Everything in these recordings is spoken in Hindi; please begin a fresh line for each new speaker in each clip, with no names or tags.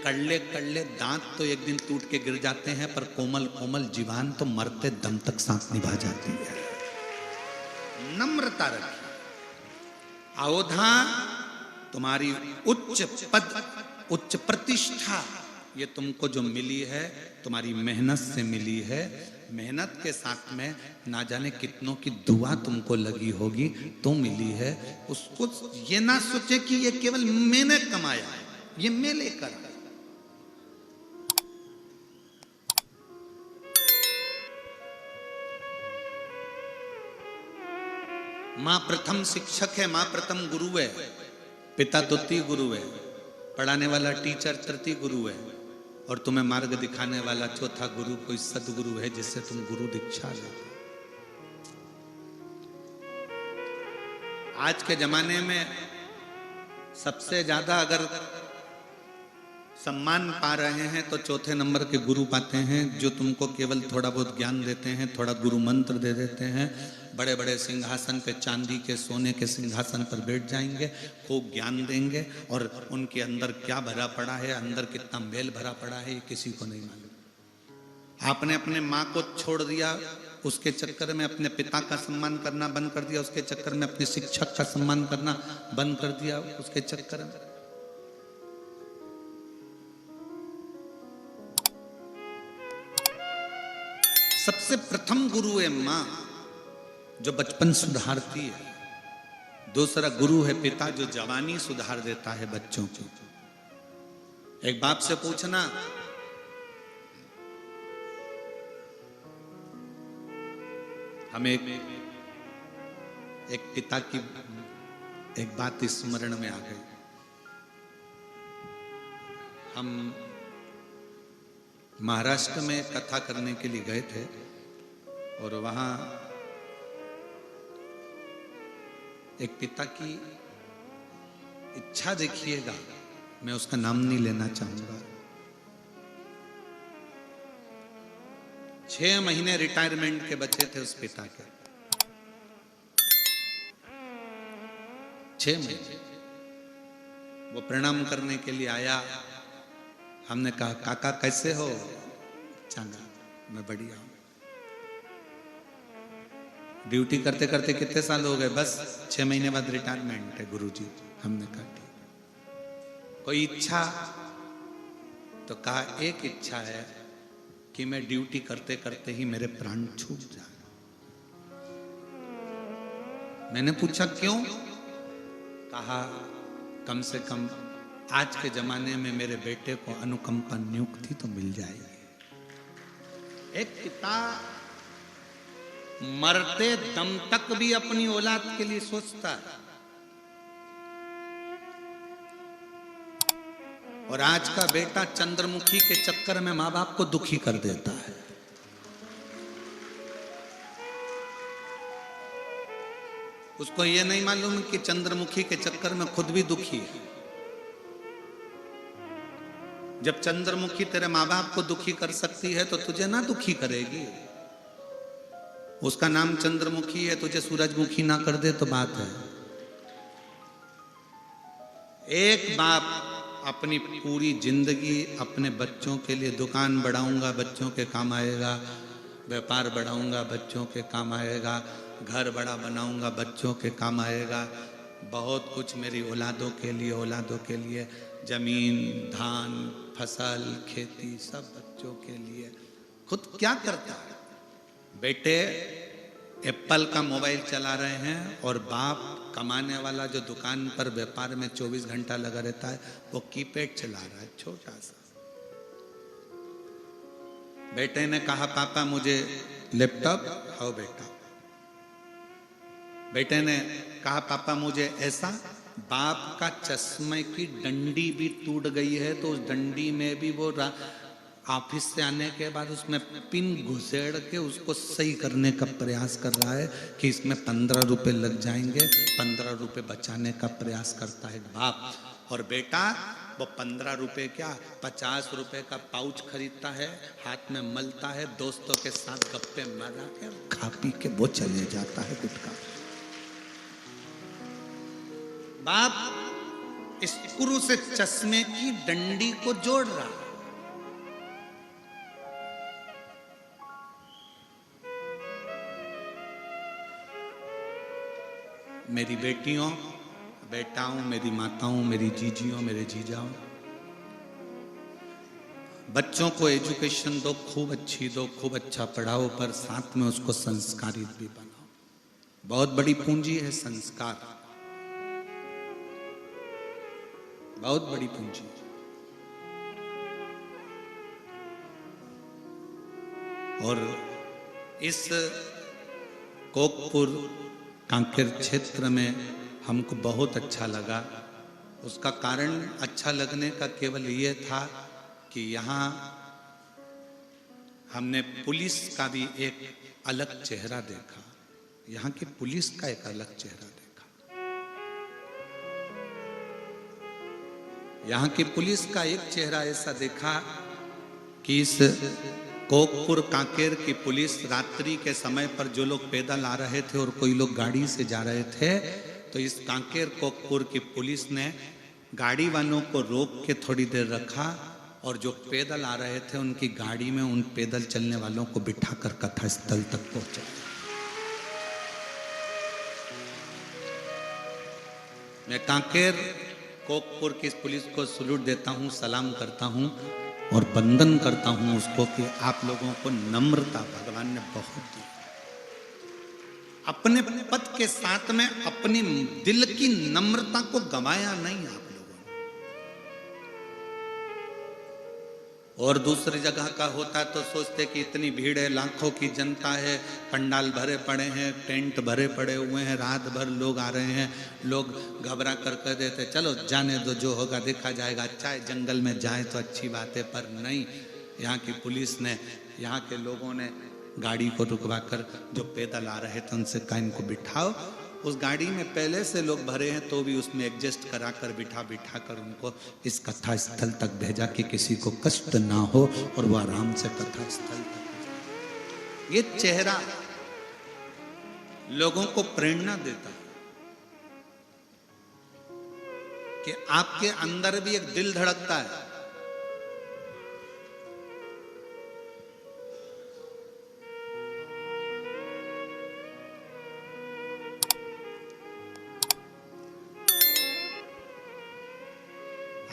कड़ले दांत तो एक दिन टूट के गिर जाते हैं, पर कोमल कोमल जीवान तो मरते दम तक साथ निभा जाती है। नम्रता रखिए। अवधा तुम्हारी उच्च पद, उच्च प्रतिष्ठा, ये तुमको जो मिली है तुम्हारी मेहनत से मिली है। मेहनत के साथ में ना जाने कितनों की दुआ तुमको लगी होगी तो मिली है। उसको ये ना सोचे कि ये केवल मैंने कमाया, ये मैं लेकर। मां प्रथम शिक्षक है, मां प्रथम गुरु है, पिता द्वितीय गुरु है, पढ़ाने वाला टीचर तृतीय गुरु है, और तुम्हें मार्ग दिखाने वाला चौथा गुरु कोई सदगुरु है जिससे तुम गुरु दीक्षा लेते। आज के जमाने में सबसे ज्यादा अगर सम्मान पा रहे हैं तो चौथे नंबर के गुरु पाते हैं, जो तुमको केवल थोड़ा बहुत ज्ञान देते हैं, थोड़ा गुरु मंत्र दे देते हैं। बड़े बड़े सिंहासन पे, चांदी के सोने के सिंहासन पर बैठ जाएंगे, खूब ज्ञान देंगे, और उनके अंदर क्या भरा पड़ा है, अंदर कितना मेल भरा पड़ा है, ये किसी को नहीं मालूम। आपने अपने माँ को छोड़ दिया, उसके चक्कर में अपने पिता का सम्मान करना बंद कर दिया, उसके चक्कर में अपने शिक्षक का सम्मान करना बंद कर दिया, उसके चक्कर में। सबसे प्रथम गुरु है मां, जो बचपन सुधारती है। दूसरा गुरु है पिता, जो जवानी सुधार देता है बच्चों को। एक बाप से पूछना, हमें एक पिता की एक बात स्मरण में आ गई। हम महाराष्ट्र में कथा करने के लिए गए थे, और वहां एक पिता की इच्छा देखिएगा, मैं उसका नाम नहीं लेना चाहूंगा। 6 महीने रिटायरमेंट के बचे थे उस पिता के, 6 महीने। वो प्रणाम करने के लिए आया। हमने कहा, काका कैसे हो? चंगा, मैं बढ़िया हूं। ड्यूटी करते करते कितने साल हो गए? बस 6 महीने बाद रिटायरमेंट है गुरुजी। हमने कहा ठीक। कोई इच्छा? तो कहा एक इच्छा है कि मैं ड्यूटी करते करते ही मेरे प्राण छूट जाए। मैंने पूछा क्यों? कहा कम से कम आज के जमाने में मेरे बेटे को अनुकंपा नियुक्ति तो मिल जाएगी। एक पिता मरते दम तक भी अपनी औलाद के लिए सोचता है, और आज का बेटा चंद्रमुखी के चक्कर में मां बाप को दुखी कर देता है। उसको यह नहीं मालूम कि चंद्रमुखी के चक्कर में खुद भी दुखी है। जब चंद्रमुखी तेरे माँ बाप को दुखी कर सकती है तो तुझे ना दुखी करेगी। उसका नाम चंद्रमुखी है, तुझे सूरजमुखी ना कर दे तो बात है। एक बाप अपनी पूरी जिंदगी अपने बच्चों के लिए, दुकान बढ़ाऊंगा बच्चों के काम आएगा, व्यापार बढ़ाऊंगा बच्चों के काम आएगा, घर बड़ा बनाऊंगा बच्चों के काम आएगा, बहुत कुछ मेरी औलादों के लिए, औलादों के लिए, जमीन, धान, फसल, खेती, सब बच्चों के लिए। खुद क्या करता है? बेटे एप्पल का मोबाइल चला रहे हैं, और बाप कमाने वाला जो दुकान पर व्यापार में 24 घंटा लगा रहता है, वो कीपैड चला रहा है छोटा सा। बेटे ने कहा पापा मुझे लैपटॉप। आओ बेटा। बेटे ने कहा पापा मुझे ऐसा। बाप का चश्मे की डंडी भी टूट गई है, तो उस डंडी में भी वो ऑफिस से आने के बाद उसमें पिन घुसेड़ के उसको सही करने का प्रयास कर रहा है कि इसमें 15 रुपए लग जाएंगे, 15 रुपए बचाने का प्रयास करता है बाप। और बेटा वो 15 रुपए क्या 50 रुपए का पाउच खरीदता है, हाथ में मलता है, दोस्तों के साथ गप्पे मारा के खा पी के वो चले जाता है गुटखा। बाप स्क्रू से चश्मे की डंडी को जोड़ रहा। मेरी बेटियों, बेटाओं, मेरी माताओं, मेरी जीजियों, मेरे जीजाओं, बच्चों को एजुकेशन दो, खूब अच्छी दो, खूब अच्छा पढ़ाओ, पर साथ में उसको संस्कारित भी बनाओ। बहुत बड़ी पूंजी है संस्कार, बहुत बड़ी पूंजी। और इस कोकपुर कांकेर क्षेत्र में हमको बहुत अच्छा लगा। उसका कारण अच्छा लगने का केवल ये था कि यहाँ हमने पुलिस का भी एक अलग चेहरा देखा। यहाँ की पुलिस का एक अलग चेहरा देखा। यहाँ की पुलिस का एक चेहरा ऐसा देखा कि इस कोकपुर कांकेर की पुलिस रात्रि के समय पर जो लोग पैदल आ रहे थे और कोई लोग गाड़ी से जा रहे थे, तो इस कांकेर कोकपुर की पुलिस ने गाड़ी वालों को रोक के थोड़ी देर रखा और जो पैदल आ रहे थे उनकी गाड़ी में उन पैदल चलने वालों को बिठाकर कथा स्थल तक पहुंचाया। मैं कांकेर कोकपुर की पुलिस को सैल्यूट देता हूं, सलाम करता हूं और वंदन करता हूं उसको कि आप लोगों को नम्रता भगवान ने बहुत दी। अपने पद के साथ में अपनी दिल की नम्रता को गंवाया नहीं आप लोगों ने। और दूसरी जगह का होता तो सोचते कि इतनी भीड़ है, लाखों की जनता है, पंडाल भरे पड़े हैं, टेंट भरे पड़े हुए हैं, रात भर लोग आ रहे हैं, लोग घबरा कर कह देते चलो जाने दो, जो होगा देखा जाएगा, अच्छा है जंगल में जाए तो अच्छी बात है। पर नहीं, यहाँ की पुलिस ने, यहाँ के लोगों ने गाड़ी को रुकवा कर जो पैदल आ रहे थे उनसे कहा इनको बिठाओ। उस गाड़ी में पहले से लोग भरे हैं तो भी उसमें एडजस्ट करा कर बिठा कर उनको इस कथा स्थल तक भेजा कि किसी को कष्ट ना हो और वो आराम से कथा स्थल तक। ये चेहरा लोगों को प्रेरणा देता है कि आपके अंदर भी एक दिल धड़कता है।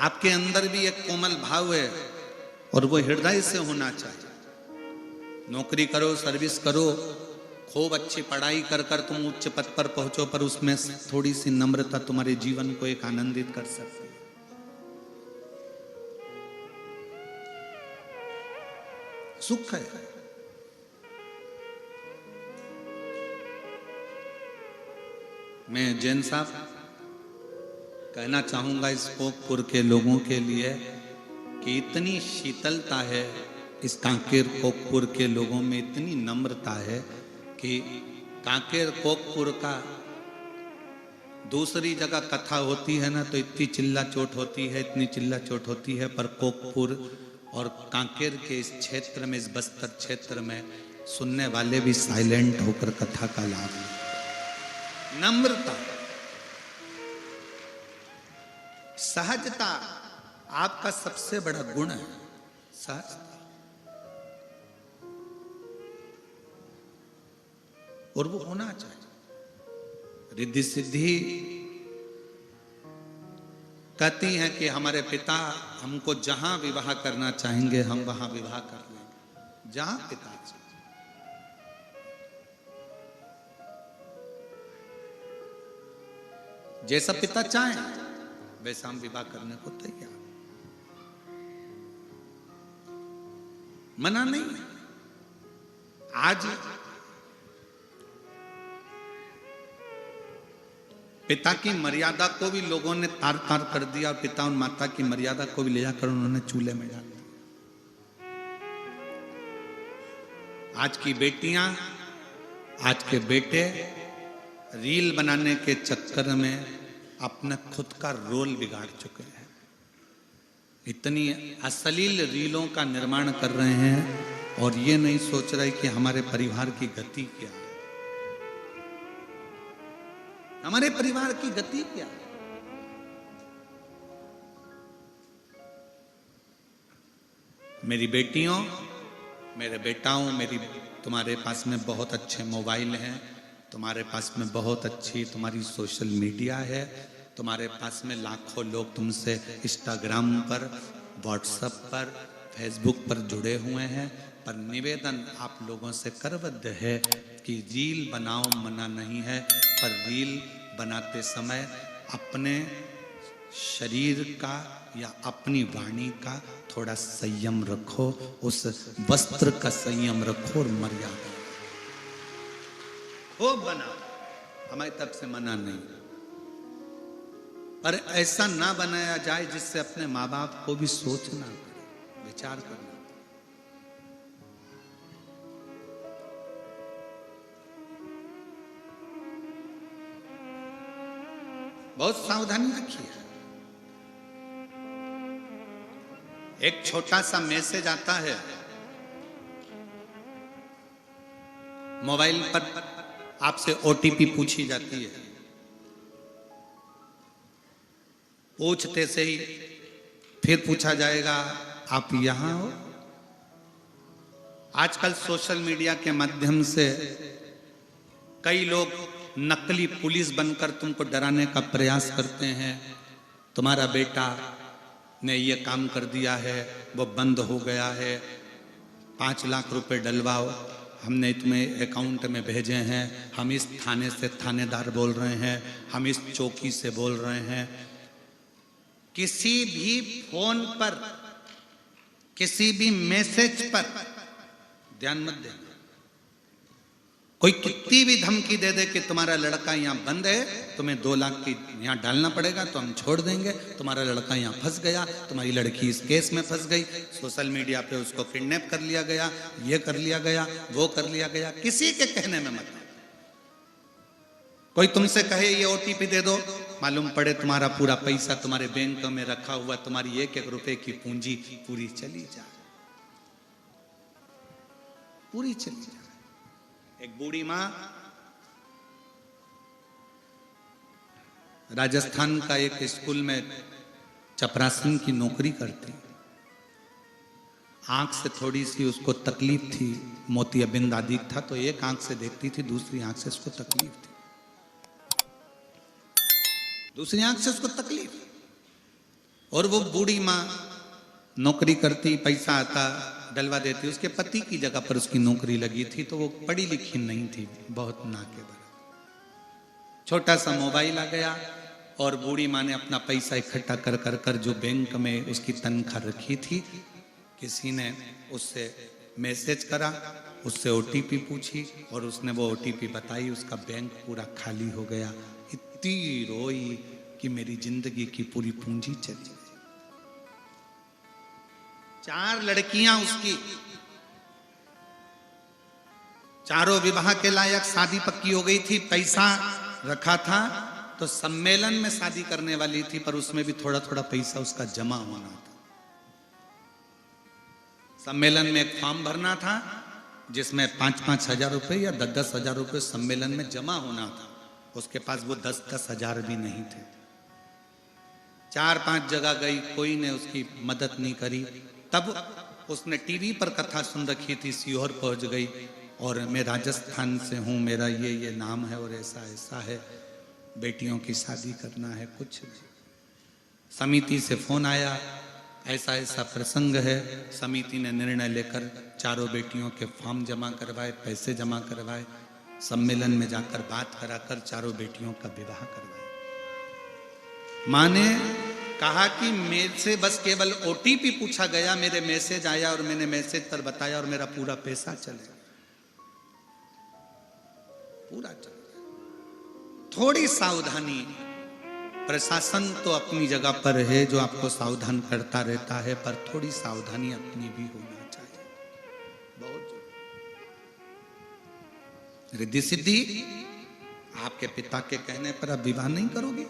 आपके अंदर भी एक कोमल भाव है और वो हृदय से होना चाहिए। नौकरी करो, सर्विस करो, खूब अच्छी पढ़ाई कर कर तुम उच्च पद पर पहुंचो, पर उसमें थोड़ी सी नम्रता तुम्हारे जीवन को एक आनंदित कर सकती है। सुख है। मैं जैन साहब कहना चाहूंगा इस कोकपुर के लोगों के लिए कि इतनी शीतलता है इस कांकेर कोकपुर के लोगों में, इतनी नम्रता है कि कांकेर कोकपुर का दूसरी जगह कथा होती है ना तो इतनी चिल्ला चोट होती है, इतनी चिल्ला चोट होती है, पर कोकपुर और कांकेर के इस क्षेत्र में, इस बस्तर क्षेत्र में सुनने वाले भी साइलेंट होकर कथा का लाभ लेते। नम्रता, सहजता आपका सबसे बड़ा गुण है। सहजता और वो होना चाहिए। रिद्धि सिद्धि कहती हैं कि हमारे पिता हमको जहां विवाह करना चाहेंगे हम वहां विवाह कर लेंगे, जहां पिता चाहेंगे। जैसा पिता चाहें वैसा हम विवाह करने को तैयार, मना नहीं। आज पिता की मर्यादा को भी लोगों ने तार तार कर दिया और पिता और माता की मर्यादा को भी ले जाकर उन्होंने चूल्हे में डाल दिया। आज की बेटियां, आज के बेटे रील बनाने के चक्कर में अपना खुद का रोल बिगाड़ चुके हैं। इतनी अश्लील रीलों का निर्माण कर रहे हैं और ये नहीं सोच रहे कि हमारे परिवार की गति क्या है, हमारे परिवार की गति क्या है। मेरी बेटियों, मेरे बेटाओं, मेरी तुम्हारे पास में बहुत अच्छे मोबाइल हैं, तुम्हारे पास में बहुत अच्छी तुम्हारी सोशल मीडिया है, तुम्हारे पास में लाखों लोग तुमसे इंस्टाग्राम पर, व्हाट्सएप पर, फेसबुक पर जुड़े हुए हैं। पर निवेदन आप लोगों से करबद्ध है कि रील बनाओ, मना नहीं है, पर रील बनाते समय अपने शरीर का या अपनी वाणी का थोड़ा संयम रखो, उस वस्त्र का संयम रखो और मर्यादा हो। बनाओ, हमारी तरफ से मना नहीं, पर ऐसा ना बनाया जाए जिससे अपने माँ बाप को भी सोचना पड़े, विचार करना पड़े। बहुत सावधानी रखिए। एक छोटा सा मैसेज आता है मोबाइल पर, आपसे ओटीपी पूछी जाती है, पूछते से ही फिर पूछा जाएगा आप यहां हो। आजकल सोशल मीडिया के माध्यम से कई लोग नकली पुलिस बनकर तुमको डराने का प्रयास करते हैं। तुम्हारा बेटा ने ये काम कर दिया है, वो बंद हो गया है, 5 लाख रुपए डलवाओ, हमने तुम्हें अकाउंट में भेजे हैं, हम इस थाने से थानेदार बोल रहे हैं, हम इस चौकी से बोल रहे हैं। किसी भी फोन पर, किसी भी मैसेज पर ध्यान मत देना। कोई कितनी भी धमकी दे दे कि तुम्हारा लड़का यहाँ बंद है, तुम्हें 2 लाख की यहाँ डालना पड़ेगा तो हम छोड़ देंगे, तुम्हारा लड़का यहाँ फंस गया, तुम्हारी लड़की इस केस में फंस गई, सोशल मीडिया पे उसको किडनैप कर लिया गया, ये कर लिया गया, वो कर लिया गया, किसी के कहने में मत। कोई तुमसे कहे ये ओटीपी दे दो, मालूम पड़े तुम्हारा पूरा पैसा तुम्हारे बैंक में रखा हुआ, तुम्हारी 1-1 रुपए की पूंजी पूरी चली जाए, पूरी चली जाए। एक बूढ़ी मां राजस्थान का एक स्कूल में चपरासन की नौकरी करती, आंख से थोड़ी सी उसको तकलीफ थी, मोतियाबिंद आदि था, तो एक आंख से देखती थी, दूसरी आंख से उसको तकलीफ थी, दूसरी आंख से उसको तकलीफ। और वो बूढ़ी मां नौकरी करती, पैसा आता, डलवा देती। उसके पति की जगह पर उसकी नौकरी लगी थी, तो वो पढ़ी लिखी नहीं थी, बहुत ना के बराबर। छोटा सा मोबाइल आ गया और बूढ़ी माँ ने अपना पैसा इकट्ठा कर कर कर जो बैंक में उसकी तनख्वाह रखी थी, किसी ने उससे मैसेज करा, उससे ओटीपी पूछी और उसने वो ओटीपी बताई, उसका बैंक पूरा खाली हो गया। इतनी रोई कि मेरी जिंदगी की पूरी पूंजी चली गई। 4 लड़कियां उसकी, चारों विवाह के लायक, शादी पक्की हो गई थी, पैसा रखा था, तो सम्मेलन में शादी करने वाली थी, पर उसमें भी थोड़ा थोड़ा पैसा उसका जमा होना था। सम्मेलन में एक फॉर्म भरना था जिसमें 5-5 हजार रुपए या 10-10 हजार रुपए सम्मेलन में जमा होना था। उसके पास वो 10-10 हजार भी नहीं थे। 4-5 जगह गई, कोई ने उसकी मदद नहीं करी। तब उसने टीवी पर कथा सुन रखी थी, सीहोर पहुंच गई और मैं राजस्थान से हूँ, मेरा ये नाम है और ऐसा ऐसा है, बेटियों की शादी करना है। कुछ समिति से फोन आया, ऐसा ऐसा प्रसंग है। समिति ने निर्णय लेकर चारों बेटियों के फॉर्म जमा करवाए, पैसे जमा करवाए, सम्मेलन में जाकर बात कराकर चारों बेटियों का विवाह करवाया। माँ ने कहा कि मेरे से बस केवल ओटीपी पूछा गया, मेरे मैसेज आया और मैंने मैसेज पर बताया और मेरा पूरा पैसा चले गया, पूरा चले गया। थोड़ी सावधानी, प्रशासन तो अपनी जगह पर है जो आपको सावधान करता रहता है, पर थोड़ी सावधानी अपनी भी होना चाहिए, बहुत जरूरी। रिद्धि सिद्धि, आपके पिता के कहने पर आप विवाह नहीं करोगे?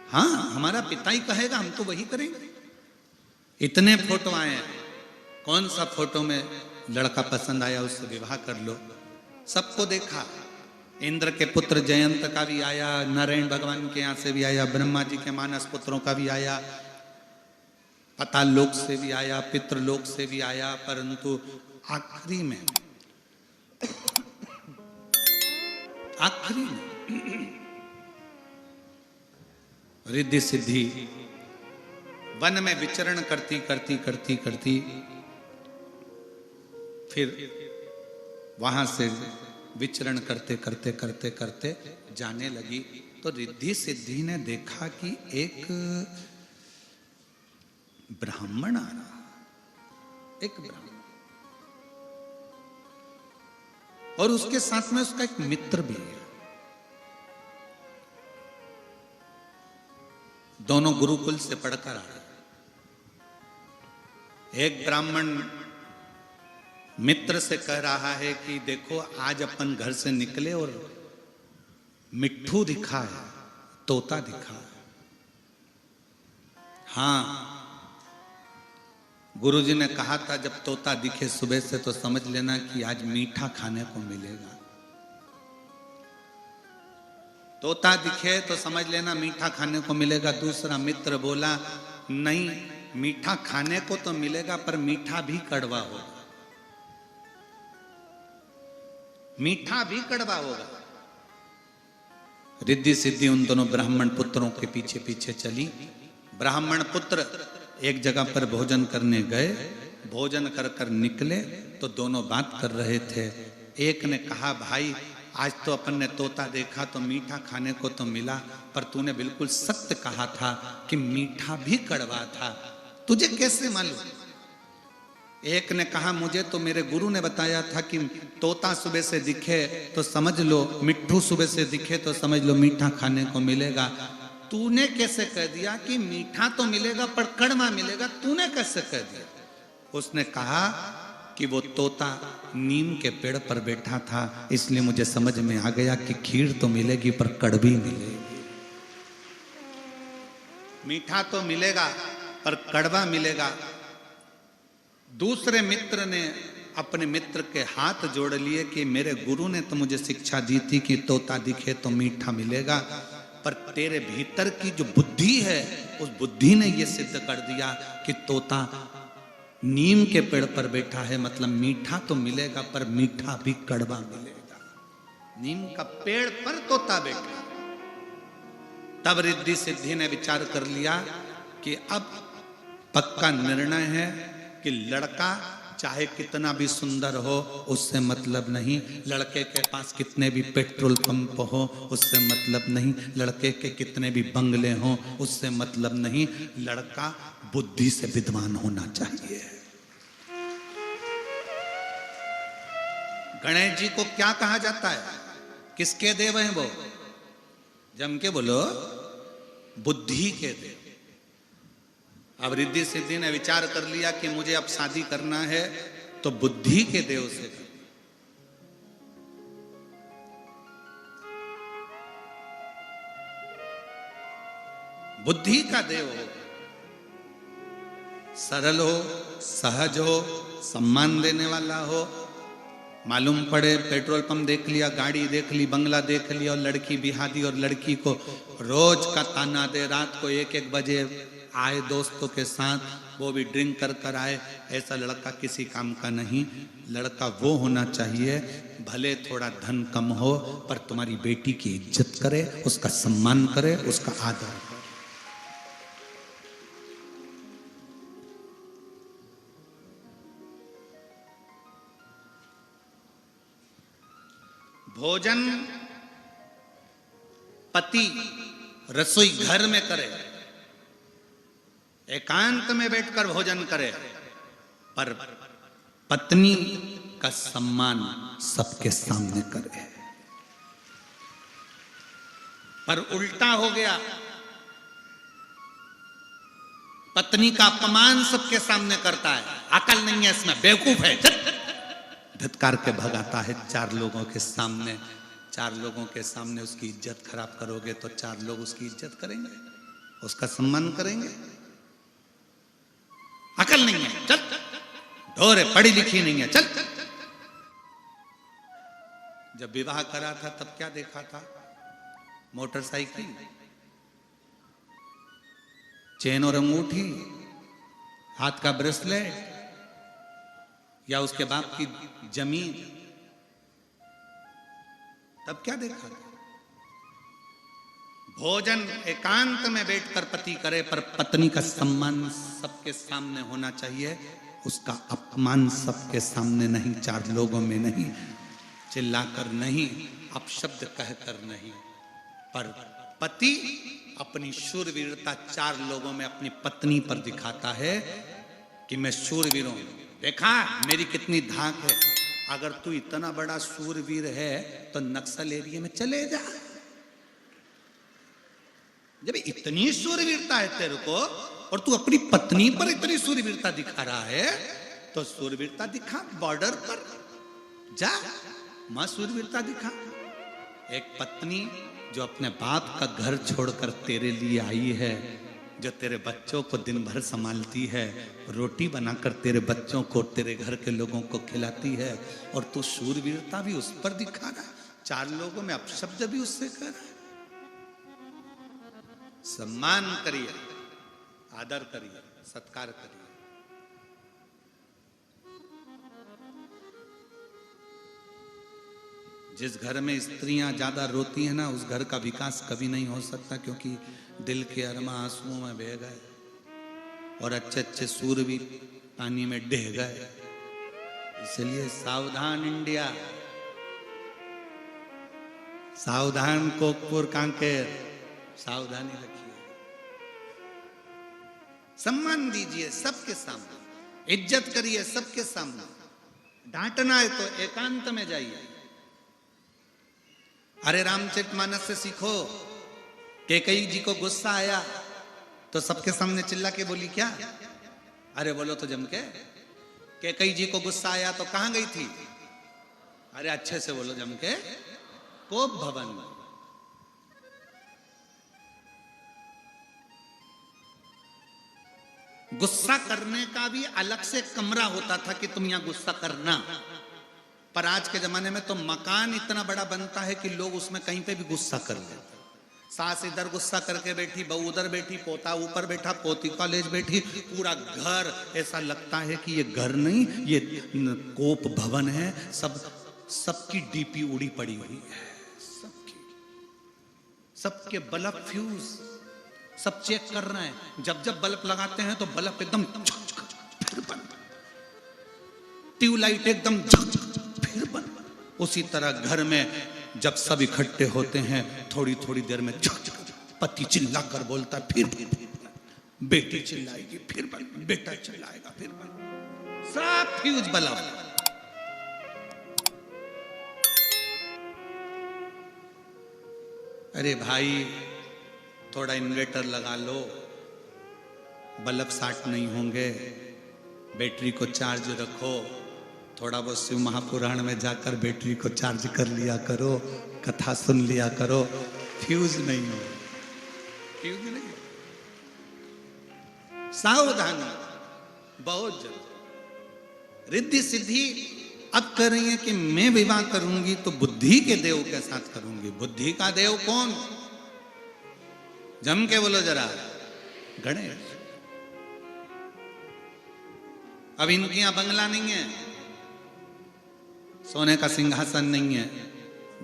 हाँ, हमारा पिता ही कहेगा, हम तो वही करेंगे। इतने फोटो आए हैं, कौन सा फोटो में लड़का पसंद आया उससे विवाह कर लो। सबको देखा, इंद्र के पुत्र जयंत का भी आया, नारायण भगवान के यहाँ से भी आया, ब्रह्मा जी के मानस पुत्रों का भी आया, पाताल लोक से भी आया, पितृलोक से भी आया, परंतु आखिरी में रिद्धि सिद्धि वन में विचरण करती करती करती करती फिर वहां से विचरण करते करते करते करते जाने लगी। तो रिद्धि सिद्धि ने देखा कि एक ब्राह्मण आ रहा, एक ब्राह्मण, और उसके साथ में उसका एक मित्र भी है। दोनों गुरुकुल से पढ़कर आ रहे। एक ब्राह्मण मित्र से कह रहा है कि देखो आज अपन घर से निकले और मिट्ठू दिखा है, तोता दिखा है। हाँ, गुरुजी ने कहा था जब तोता दिखे सुबह से तो समझ लेना कि आज मीठा खाने को मिलेगा। तोता दिखे तो समझ लेना मीठा खाने को मिलेगा। दूसरा मित्र बोला नहीं, मीठा खाने को तो मिलेगा पर मीठा भी कड़वा होगा, मीठा भी कड़वा होगा। रिद्धि सिद्धि उन दोनों ब्राह्मण पुत्रों के पीछे पीछे चली। ब्राह्मण पुत्र एक जगह पर भोजन करने गए, भोजन कर कर निकले तो दोनों बात कर रहे थे। एक ने कहा भाई आज तो अपन ने तोता देखा तो मीठा खाने को तो मिला, पर तूने बिल्कुल सत्य कहा था कि मीठा भी कड़वा था, तुझे कैसे मालूम? एक ने कहा मुझे तो मेरे गुरु ने बताया था कि तोता सुबह से दिखे तो समझ लो, मिट्ठू सुबह से दिखे तो समझ लो मीठा खाने को मिलेगा। तूने कैसे कह दिया कि मीठा तो मिलेगा पर कड़वा मिलेगा, तूने कैसे कह दिया? उसने कहा कि वो तोता नीम के पेड़ पर बैठा था, इसलिए मुझे समझ में आ गया कि खीर तो मिलेगी पर कड़वी मिलेगी। मीठा तो मिलेगा पर कड़वा मिलेगा। दूसरे मित्र ने अपने मित्र के हाथ जोड़ लिए कि मेरे गुरु ने तो मुझे शिक्षा दी थी कि तोता दिखे तो मीठा मिलेगा, पर तेरे भीतर की जो बुद्धि है उस बुद्धि ने यह सिद्ध कर दिया कि तोता नीम के पेड़ पर बैठा है, मतलब मीठा तो मिलेगा पर मीठा भी कड़वा मिलेगा। नीम का पेड़ पर तोता बैठा। तब रिद्धि सिद्धि ने विचार कर लिया कि अब पक्का निर्णय है कि लड़का चाहे कितना भी सुंदर हो उससे मतलब नहीं, लड़के के पास कितने भी पेट्रोल पंप हो उससे मतलब नहीं, लड़के के कितने भी बंगले हो उससे मतलब नहीं, लड़का बुद्धि से विद्वान होना चाहिए। गणेश जी को क्या कहा जाता है? किसके देव हैं वो? जम के बोलो, बुद्धि के देव। अब रिद्धि सिद्धि ने विचार कर लिया कि मुझे अब शादी करना है तो बुद्धि के देव से। बुद्धि का देव हो, सरल हो, सहज हो, सम्मान देने वाला हो। मालूम पड़े पेट्रोल पंप देख लिया, गाड़ी देख ली, बंगला देख लिया और लड़की बिहा दी और लड़की को रोज का ताना दे, रात को 1-1 बजे आए दोस्तों के साथ, वो भी ड्रिंक कर कर आए, ऐसा लड़का किसी काम का नहीं। लड़का वो होना चाहिए भले थोड़ा धन कम हो पर तुम्हारी बेटी की इज्जत करे, उसका सम्मान करे, उसका आदर करे। भोजन पति रसोई घर में करे, एकांत में बैठकर भोजन करे, पर पत्नी का सम्मान सबके सामने करे। पर उल्टा हो गया, पत्नी का अपमान सबके सामने करता है, अकल नहीं है इसमें, बेवकूफ है, धत्कार के भगाता है 4 लोगों के सामने। 4 लोगों के सामने उसकी इज्जत खराब करोगे तो 4 लोग उसकी इज्जत करेंगे, उसका सम्मान करेंगे। अकल नहीं है, चल ढोरे, पढ़ी लिखी नहीं है, चल। जब विवाह करा था तब क्या देखा था? मोटरसाइकिल, चेन और अंगूठी, हाथ का ब्रेसलेट या उसके बाप की जमीन, तब क्या देखा? भोजन एकांत में बैठकर पति करे, पर पत्नी का सम्मान सबके सामने होना चाहिए, उसका अपमान सबके सामने नहीं, चार लोगों में नहीं, चिल्लाकर नहीं, अपशब्द कहकर नहीं। पर पति अपनी शूरवीरता चार लोगों में अपनी पत्नी पर दिखाता है कि मैं शूरवीर हूं, देखा मेरी कितनी धाक है। अगर तू इतना बड़ा शूरवीर है तो नक्सल एरिया में चले जा। जब इतनी शूरवीरता है तेरे को और तू अपनी पत्नी पर इतनी शूरवीरता दिखा रहा है, तो शूरवीरता दिखा, बॉर्डर पर जा, मां शूरवीरता दिखा। एक पत्नी जो अपने बाप का घर छोड़कर तेरे लिए आई है, जो तेरे बच्चों को दिन भर संभालती है, रोटी बनाकर तेरे बच्चों को, तेरे घर के लोगों को खिलाती है, और तू शूरवीरता भी उस पर दिखा रहा है, चार लोगों में अपशब्द भी उससे कर रहा है। सम्मान करिए, आदर करिए, सत्कार करिए। जिस घर में स्त्रियां ज्यादा रोती हैं ना, उस घर का विकास कभी नहीं हो सकता, क्योंकि दिल के अरमा आंसुओं में बह गए और अच्छे अच्छे सूरवीर पानी में डह गए। इसलिए सावधान इंडिया, सावधान कोकपुर कांकेर, सावधानी रखिए। सम्मान दीजिए सबके सामने, इज्जत करिए सबके सामने। डांटना है तो एकांत में जाइए। अरे रामचरितमानस से सीखो। कैकेयी जी को गुस्सा आया तो सबके सामने चिल्ला के बोली क्या? अरे बोलो तो जम के। कैकेयी जी को गुस्सा आया तो कहां गई थी? अरे अच्छे से बोलो जम के, कोप भवन। गुस्सा करने का भी अलग से कमरा होता था कि तुम यहां गुस्सा करना, पर आज के जमाने में तो मकान इतना बड़ा बनता है कि लोग उसमें कहीं पे भी गुस्सा कर लेते। सास इधर गुस्सा करके बैठी, बहू उधर बैठी, पोता ऊपर बैठा, पोती कॉलेज बैठी, पूरा घर ऐसा लगता है कि ये घर नहीं, ये कोप भवन है। सबकी डीपी उड़ी पड़ी हुई है, सबके बल्ब फ्यूज सब चेक कर रहे हैं। जब जब बल्ब लगाते हैं तो बल्ब एकदम फिर बंद, ट्यूबलाइट एकदम फिर बंद। उसी तरह घर में जब सब इकट्ठे होते हैं, थोड़ी थोड़ी देर में पति चिल्लाकर बोलता है, फिर बेटी चिल्लाएगी, फिर बंद, बेटा चिल्लाएगा, फिर बंद, सब फ्यूज बल्ब। अरे भाई थोड़ा इन्वर्टर लगा लो, बल्ब शार्ट नहीं होंगे, बैटरी को चार्ज रखो, थोड़ा बहुत शिव महापुराण में जाकर बैटरी को चार्ज कर लिया करो, कथा सुन लिया करो, फ्यूज नहीं हो, फ्यूज नहीं हो। सावधानी बहुत जरूरी। रिद्धि सिद्धि अब कर रही है कि मैं विवाह करूंगी तो बुद्धि के देव के साथ करूंगी। बुद्धि का देव कौन? जम के बोलो जरा, गणेश। अब इनके यहां बंगला नहीं है, सोने का सिंहासन नहीं है,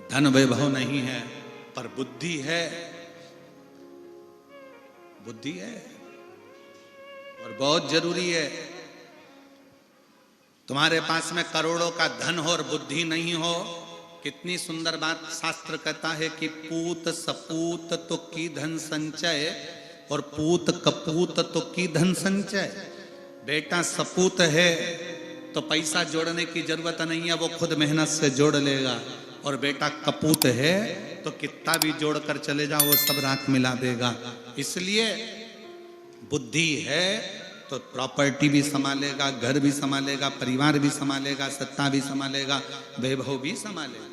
धन वैभव नहीं है, पर बुद्धि है, बुद्धि है, और बहुत जरूरी है। तुम्हारे पास में करोड़ों का धन हो और बुद्धि नहीं हो, कितनी सुंदर बात शास्त्र कहता है कि पूत सपूत तो की धन संचय और पूत कपूत तो की धन संचय। बेटा सपूत है तो पैसा जोड़ने की जरूरत नहीं है, वो खुद मेहनत से जोड़ लेगा, और बेटा कपूत है तो कितना भी जोड़कर चले जाओ वो सब राख मिला देगा। इसलिए बुद्धि है तो प्रॉपर्टी भी संभालेगा, घर भी संभालेगा, परिवार भी संभालेगा, सत्ता भी संभालेगा, वैभव भी संभालेगा,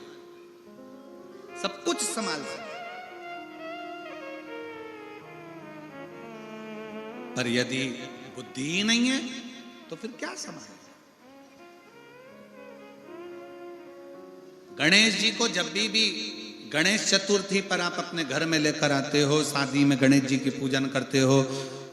सब कुछ संभाल सकता। पर यदि बुद्धि ही नहीं है तो फिर क्या संभालेगा? गणेश जी को जब भी गणेश चतुर्थी पर आप अपने घर में लेकर आते हो, शादी में गणेश जी की पूजन करते हो,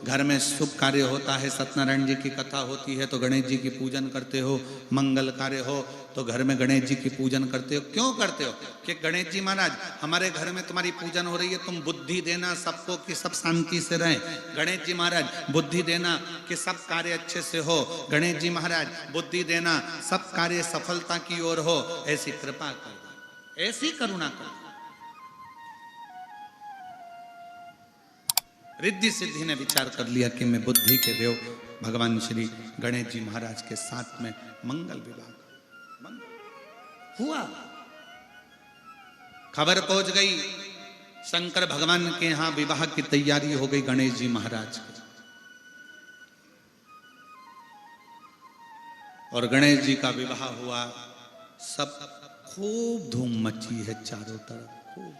घर में शुभ कार्य होता है, सत्यनारायण जी की कथा होती है तो गणेश जी की पूजन करते हो, मंगल कार्य हो तो घर में गणेश जी की पूजन करते हो। क्यों करते हो? कि गणेश जी महाराज हमारे घर में तुम्हारी पूजन हो रही है, तुम बुद्धि देना सबको कि सब शांति से रहें। गणेश जी महाराज बुद्धि देना कि सब कार्य अच्छे से हो। गणेश जी महाराज बुद्धि देना सब कार्य सफलता की ओर हो। ऐसी कृपा कर दो, ऐसी करुणा कर दो। रिद्धि सिद्धि ने विचार कर लिया कि मैं बुद्धि के देव भगवान श्री गणेश जी महाराज के साथ में मंगल विवाह हुआ। खबर पहुंच गई, शंकर भगवान के यहां विवाह की तैयारी हो गई गणेश जी महाराज की। और गणेश जी का विवाह हुआ, सब खूब धूम मची है चारों तरफ, खूब।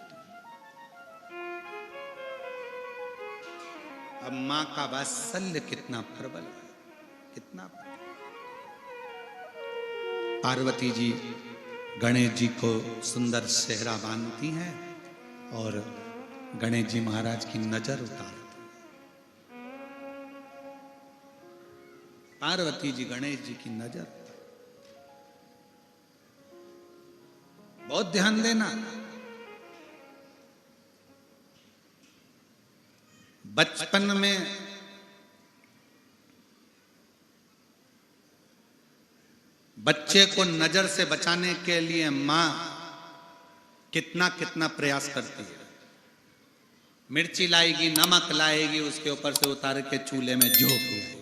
अब मां का वात्सल्य कितना प्रबल है, कितना पार्वती जी गणेश जी को सुंदर सेहरा बांधती हैं और गणेश जी महाराज की नजर उतारती। पार्वती जी गणेश जी की नजर, बहुत ध्यान देना। बचपन में बच्चे को नजर से बचाने के लिए मां कितना कितना प्रयास करती है। मिर्ची लाएगी, नमक लाएगी, उसके ऊपर से उतार के चूल्हे में झोंक आएगी,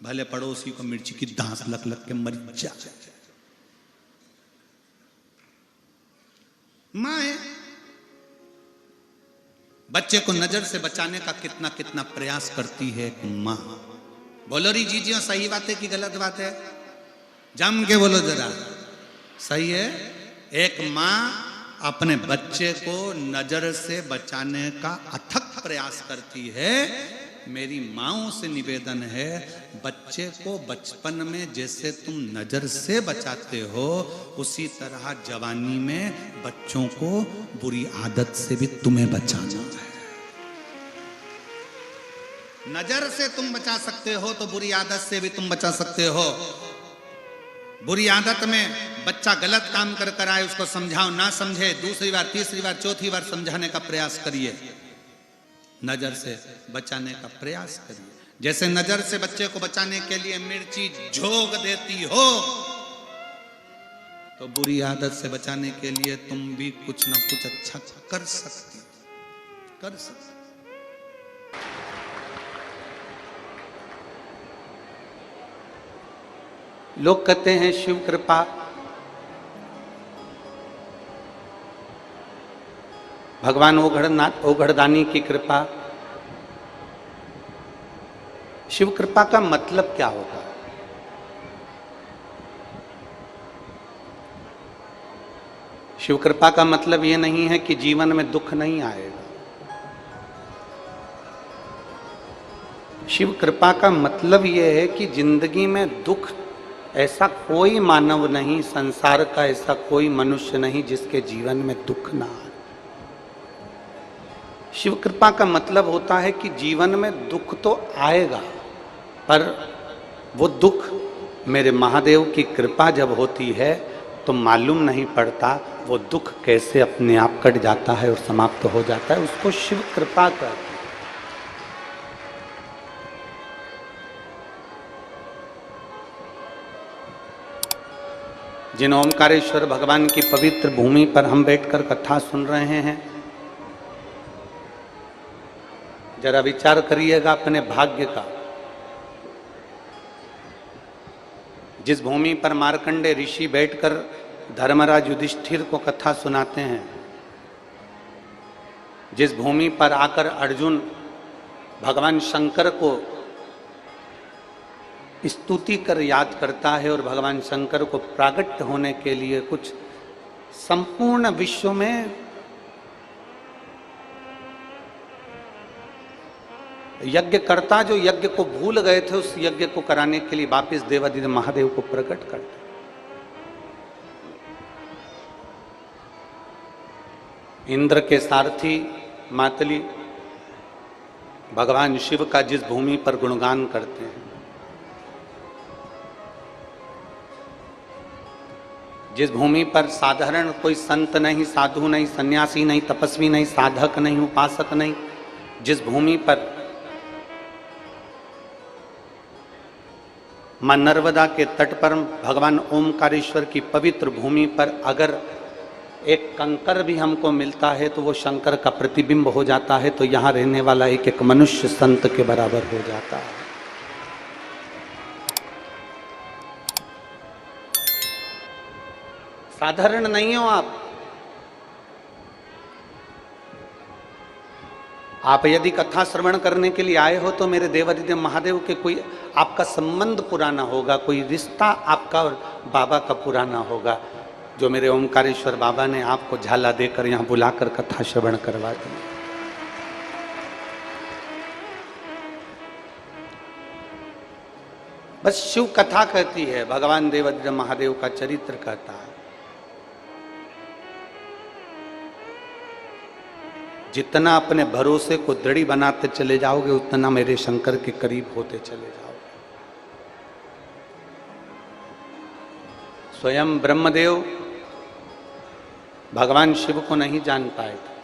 भले पड़ोसी को मिर्ची की दांत लग लग के मर जाए। मां है, बच्चे को नजर से बचाने का कितना कितना प्रयास करती है मां। बोलो री जीजियो, सही बात है कि गलत बात है? जम के बोलो जरा, सही है। एक मां अपने बच्चे को नजर से बचाने का अथक प्रयास करती है। मेरी माओं से निवेदन है, बच्चे को बचपन में जैसे तुम नजर से बचाते हो, उसी तरह जवानी में बच्चों को बुरी आदत से भी तुम्हें बचाना है। नजर से तुम बचा सकते हो तो बुरी आदत से भी तुम बचा सकते हो। बुरी आदत में बच्चा गलत काम कर कर आए, उसको समझाओ, ना समझे, दूसरी बार, तीसरी बार, चौथी बार समझाने का प्रयास करिए। नजर से बचाने का प्रयास करिए। जैसे नजर से बच्चे को बचाने के लिए मिर्ची झोंक देती हो, तो बुरी आदत से बचाने के लिए तुम भी कुछ ना कुछ अच्छा कर सकती, कर सकती। लोग कहते हैं शिव कृपा, भगवान ओघड़दानी की कृपा। शिव कृपा का मतलब क्या होता है? शिव कृपा का मतलब यह नहीं है कि जीवन में दुख नहीं आएगा। शिव कृपा का मतलब यह है कि जिंदगी में दुख ऐसा कोई मानव नहीं, संसार का ऐसा कोई मनुष्य नहीं जिसके जीवन में दुख ना आए। शिव कृपा का मतलब होता है कि जीवन में दुख तो आएगा, पर वो दुख मेरे महादेव की कृपा जब होती है तो मालूम नहीं पड़ता वो दुख कैसे अपने आप कट जाता है और समाप्त हो जाता है। उसको शिव कृपा कहते हैं। जिन ओमकारेश्वर भगवान की पवित्र भूमि पर हम बैठकर कथा सुन रहे हैं, जरा विचार करिएगा अपने भाग्य का। जिस भूमि पर मार्कंडे ऋषि बैठकर धर्मराज युधिष्ठिर को कथा सुनाते हैं, जिस भूमि पर आकर अर्जुन भगवान शंकर को स्तुति कर याद करता है और भगवान शंकर को प्राकट्य होने के लिए कुछ संपूर्ण विश्व में यज्ञकर्ता जो यज्ञ को भूल गए थे, उस यज्ञ को कराने के लिए वापिस देवादिदेव महादेव को प्रकट करते। इंद्र के सारथी मातली भगवान शिव का जिस भूमि पर गुणगान करते हैं, जिस भूमि पर साधारण कोई संत नहीं, साधु नहीं, सन्यासी नहीं, तपस्वी नहीं, साधक नहीं, उपासक नहीं, जिस भूमि पर मां नर्मदा के तट पर भगवान ओमकारेश्वर की पवित्र भूमि पर अगर एक कंकर भी हमको मिलता है तो वो शंकर का प्रतिबिंब हो जाता है, तो यहां रहने वाला एक एक मनुष्य संत के बराबर हो जाता है। साधारण नहीं हो आप यदि कथा श्रवण करने के लिए आए हो तो मेरे देवादिदेव महादेव के कोई आपका संबंध पुराना होगा, कोई रिश्ता आपका और बाबा का पुराना होगा, जो मेरे ओमकारेश्वर बाबा ने आपको झाला देकर यहां बुलाकर कथा श्रवण करवा दी। बस शिव कथा कहती है, भगवान देवादिदेव महादेव का चरित्र कहता है। जितना अपने भरोसे को दृढ़ बनाते चले जाओगे उतना मेरे शंकर के करीब होते चले जाओगे। स्वयं ब्रह्मदेव भगवान शिव को नहीं जान पाए थे।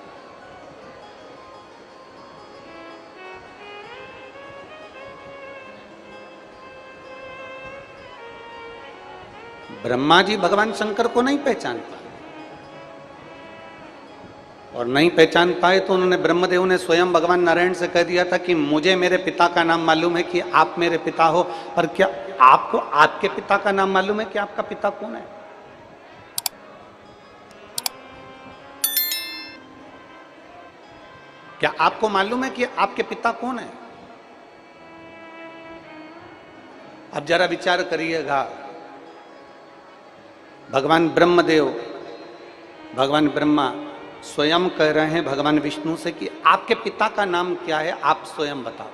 ब्रह्मा जी भगवान शंकर को नहीं पहचान पाए, और नहीं पहचान पाए तो उन्होंने ब्रह्मदेव ने स्वयं भगवान नारायण से कह दिया था कि मुझे मेरे पिता का नाम मालूम है कि आप मेरे पिता हो, पर क्या आपको आपके पिता का नाम मालूम है कि आपका पिता कौन है? क्या आपको मालूम है कि आपके पिता कौन है? अब जरा विचार करिएगा, भगवान ब्रह्मदेव, भगवान ब्रह्मा स्वयं कह रहे हैं भगवान विष्णु से कि आपके पिता का नाम क्या है, आप स्वयं बताओ।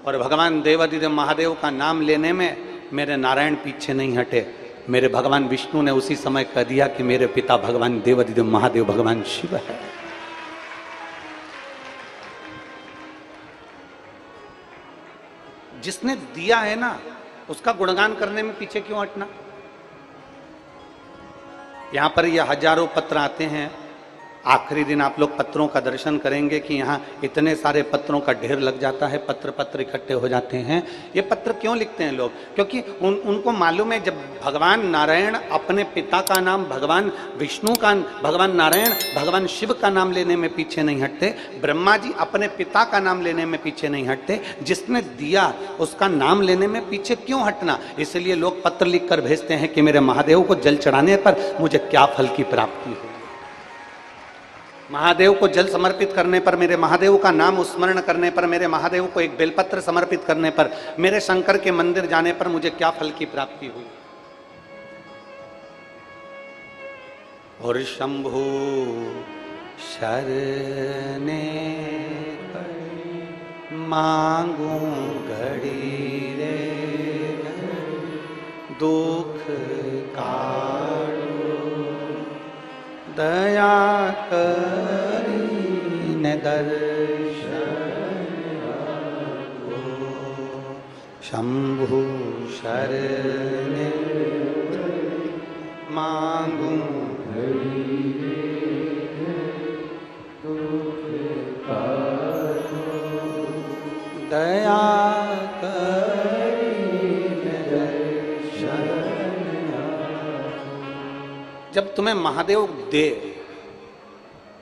और भगवान देवादिदेव महादेव का नाम लेने में मेरे नारायण पीछे नहीं हटे। मेरे भगवान विष्णु ने उसी समय कह दिया कि मेरे पिता भगवान देवादिदेव महादेव भगवान शिव है। जिसने दिया है ना, उसका गुणगान करने में पीछे क्यों हटना? यहां पर ये हजारों पत्र आते हैं। आखिरी दिन आप लोग पत्रों का दर्शन करेंगे कि यहाँ इतने सारे पत्रों का ढेर लग जाता है, पत्र इकट्ठे हो जाते हैं। ये पत्र क्यों लिखते हैं लोग? क्योंकि उनको मालूम है जब भगवान नारायण अपने पिता का नाम भगवान विष्णु का, भगवान नारायण भगवान शिव का नाम लेने में पीछे नहीं हटते, ब्रह्मा जी अपने पिता का नाम लेने में पीछे नहीं हटते, जिसने दिया उसका नाम लेने में पीछे क्यों हटना? इसलिए लोग पत्र लिख कर भेजते हैं कि मेरे महादेव को जल चढ़ाने पर मुझे क्या फल की प्राप्ति हो। महादेव को जल समर्पित करने पर, मेरे महादेव का नाम स्मरण करने पर, मेरे महादेव को एक बेलपत्र समर्पित करने पर, मेरे शंकर के मंदिर जाने पर मुझे क्या फल की प्राप्ति हुई। और शंभु शरणे मांगू घड़ी रे दुख काढ़ो दया करीने दर्शन को। शंभु शरणे मांगू दया करीने दर्शन। जब तुम्हें महादेव दे,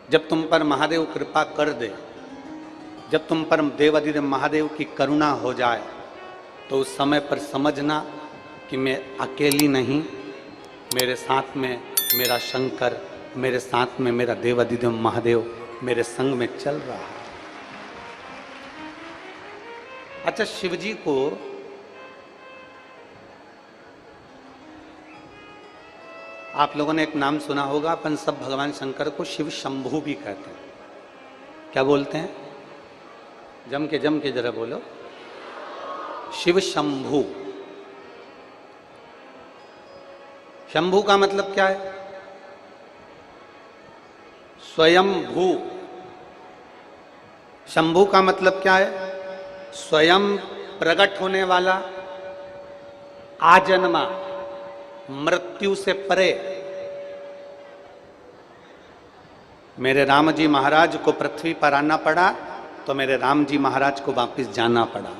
जब तुम पर महादेव कृपा कर दे, जब तुम पर देवादिदेव महादेव की करुणा हो जाए, तो उस समय पर समझना कि मैं अकेली नहीं, मेरे साथ में मेरा शंकर, मेरे साथ में मेरा देवादिदेव महादेव मेरे संग में चल रहा है। अच्छा, शिवजी को आप लोगों ने एक नाम सुना होगा, अपन सब भगवान शंकर को शिव शंभू भी कहते हैं। क्या बोलते हैं? जम के जरा बोलो, शिव शंभू। शंभू का मतलब क्या है? स्वयं भू। शंभु का मतलब क्या है? स्वयं प्रकट होने वाला, आजन्मा, मृत्यु से परे। मेरे राम जी महाराज को पृथ्वी पर आना पड़ा तो मेरे राम जी महाराज को वापस जाना पड़ा।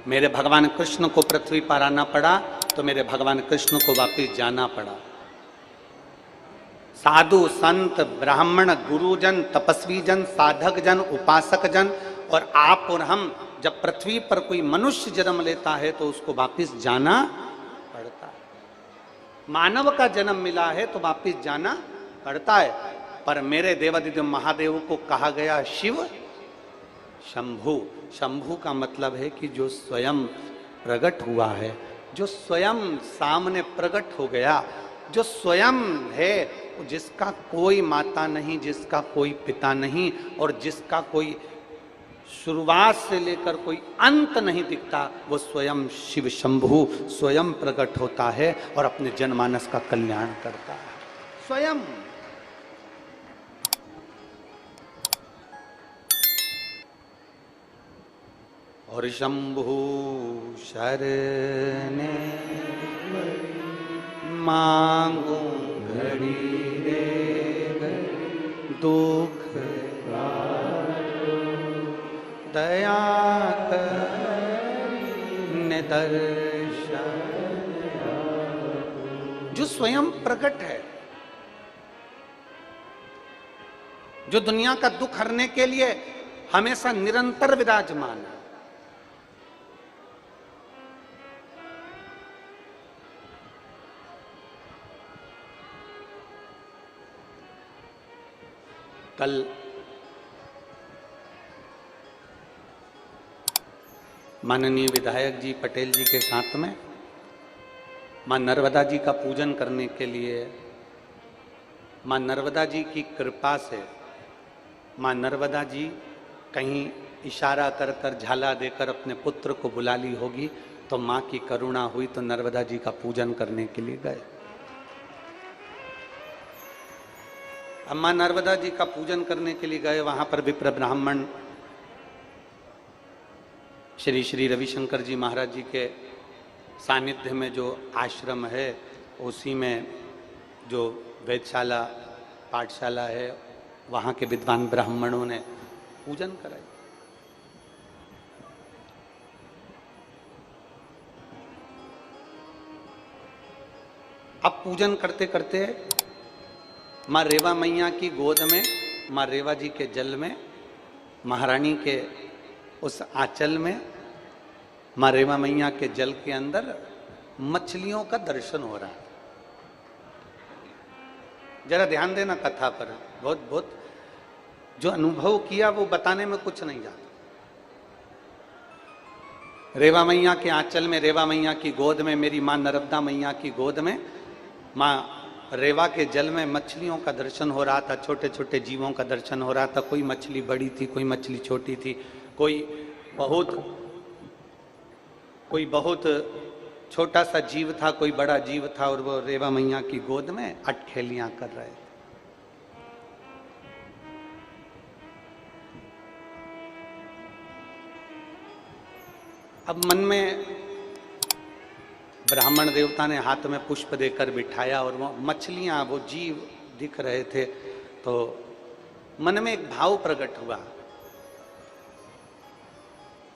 मेरे भगवान कृष्ण को पृथ्वी पर आना पड़ा तो मेरे भगवान कृष्ण को वापस जाना पड़ा। साधु संत ब्राह्मण गुरुजन तपस्वी जन साधक जन उपासक जन और आप और हम जब पृथ्वी पर कोई मनुष्य जन्म लेता है तो उसको वापस जाना पड़ता है। मानव का जन्म मिला है तो वापस जाना पड़ता है। पर मेरे देवादिदेव महादेव को कहा गया शिव शंभु। शंभु का मतलब है कि जो स्वयं प्रकट हुआ है, जो स्वयं सामने प्रकट हो गया, जो स्वयं है, जिसका कोई माता नहीं, जिसका कोई पिता नहीं और जिसका कोई शुरुआत से लेकर कोई अंत नहीं दिखता, वो स्वयं शिव शंभु स्वयं प्रकट होता है और अपने जनमानस का कल्याण करता है स्वयं। और शंभु शरणे मांगू घड़ी रे दुख दया ने दर्शन। जो स्वयं प्रकट है, जो दुनिया का दुख हरने के लिए हमेशा निरंतर विराजमान है। कल माननीय विधायक जी पटेल जी के साथ में मां नर्मदा जी का पूजन करने के लिए, मां नर्मदा जी की कृपा से, मां नर्मदा जी कहीं इशारा कर कर झाला देकर अपने पुत्र को बुला ली होगी तो मां की करुणा हुई तो नर्मदा जी का पूजन करने के लिए गए। अम्मा नर्मदा जी का पूजन करने के लिए गए। वहां पर विप्र ब्राह्मण श्री श्री रविशंकर जी महाराज जी के सानिध्य में जो आश्रम है, उसी में जो वेदशाला पाठशाला है, वहां के विद्वान ब्राह्मणों ने पूजन कराई। अब पूजन करते करते माँ रेवा मैया की गोद में, माँ रेवा जी के जल में, महारानी के उस आंचल में, माँ रेवा मैया के जल के अंदर मछलियों का दर्शन हो रहा है। जरा ध्यान देना कथा पर, बहुत बहुत जो अनुभव किया वो बताने में कुछ नहीं जाता। रेवा मैया के आंचल में, रेवा मैया की गोद में, मेरी माँ नर्मदा मैया की गोद में, माँ रेवा के जल में मछलियों का दर्शन हो रहा था। छोटे छोटे जीवों का दर्शन हो रहा था। कोई मछली बड़ी थी, कोई मछली छोटी थी, कोई बहुत छोटा सा जीव था, कोई बड़ा जीव था, और वो रेवा मैया की गोद में अटखेलियां कर रहे थे। अब मन में ब्राह्मण देवता ने हाथ में पुष्प देकर बिठाया और वो मछलियां, वो जीव दिख रहे थे, तो मन में एक भाव प्रकट हुआ।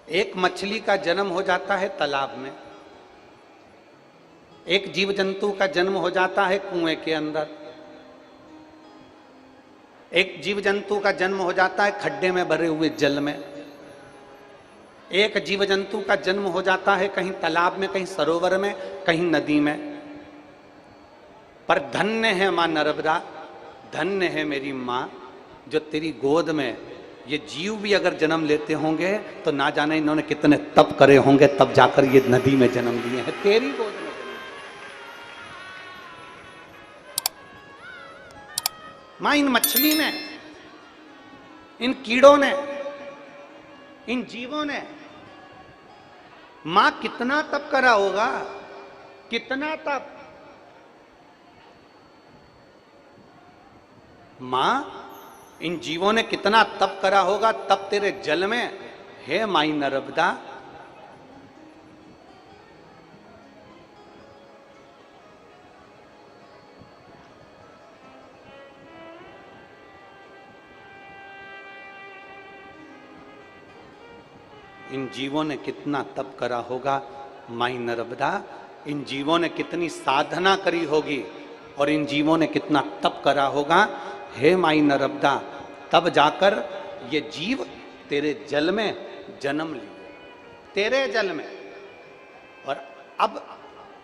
एक मछली का जन्म हो जाता है तालाब में, एक जीव जंतु का जन्म हो जाता है कुएं के अंदर, एक जीव जंतु का जन्म हो जाता है खड्डे में भरे हुए जल में, एक जीव जंतु का जन्म हो जाता है कहीं तालाब में, कहीं सरोवर में, कहीं नदी में। पर धन्य है मां नर्मदा, धन्य है मेरी मां, जो तेरी गोद में ये जीव भी अगर जन्म लेते होंगे तो ना जाने इन्होंने कितने तप करे होंगे, तब जाकर ये नदी में जन्म लिए हैं, तेरी गोद में। मां इन मछली ने, इन कीड़ों ने, इन जीवों ने मां कितना तप करा होगा, कितना तप। मां इन जीवों ने कितना तप करा होगा, तप तेरे जल में है माई नर्मदा। इन जीवों ने कितना तप करा होगा माई नर्मदा। इन जीवों ने कितनी साधना करी होगी और इन जीवों ने कितना तप करा होगा हे माई नर्मदा, तब जाकर ये जीव तेरे जल में जन्म लिए, तेरे जल में। और अब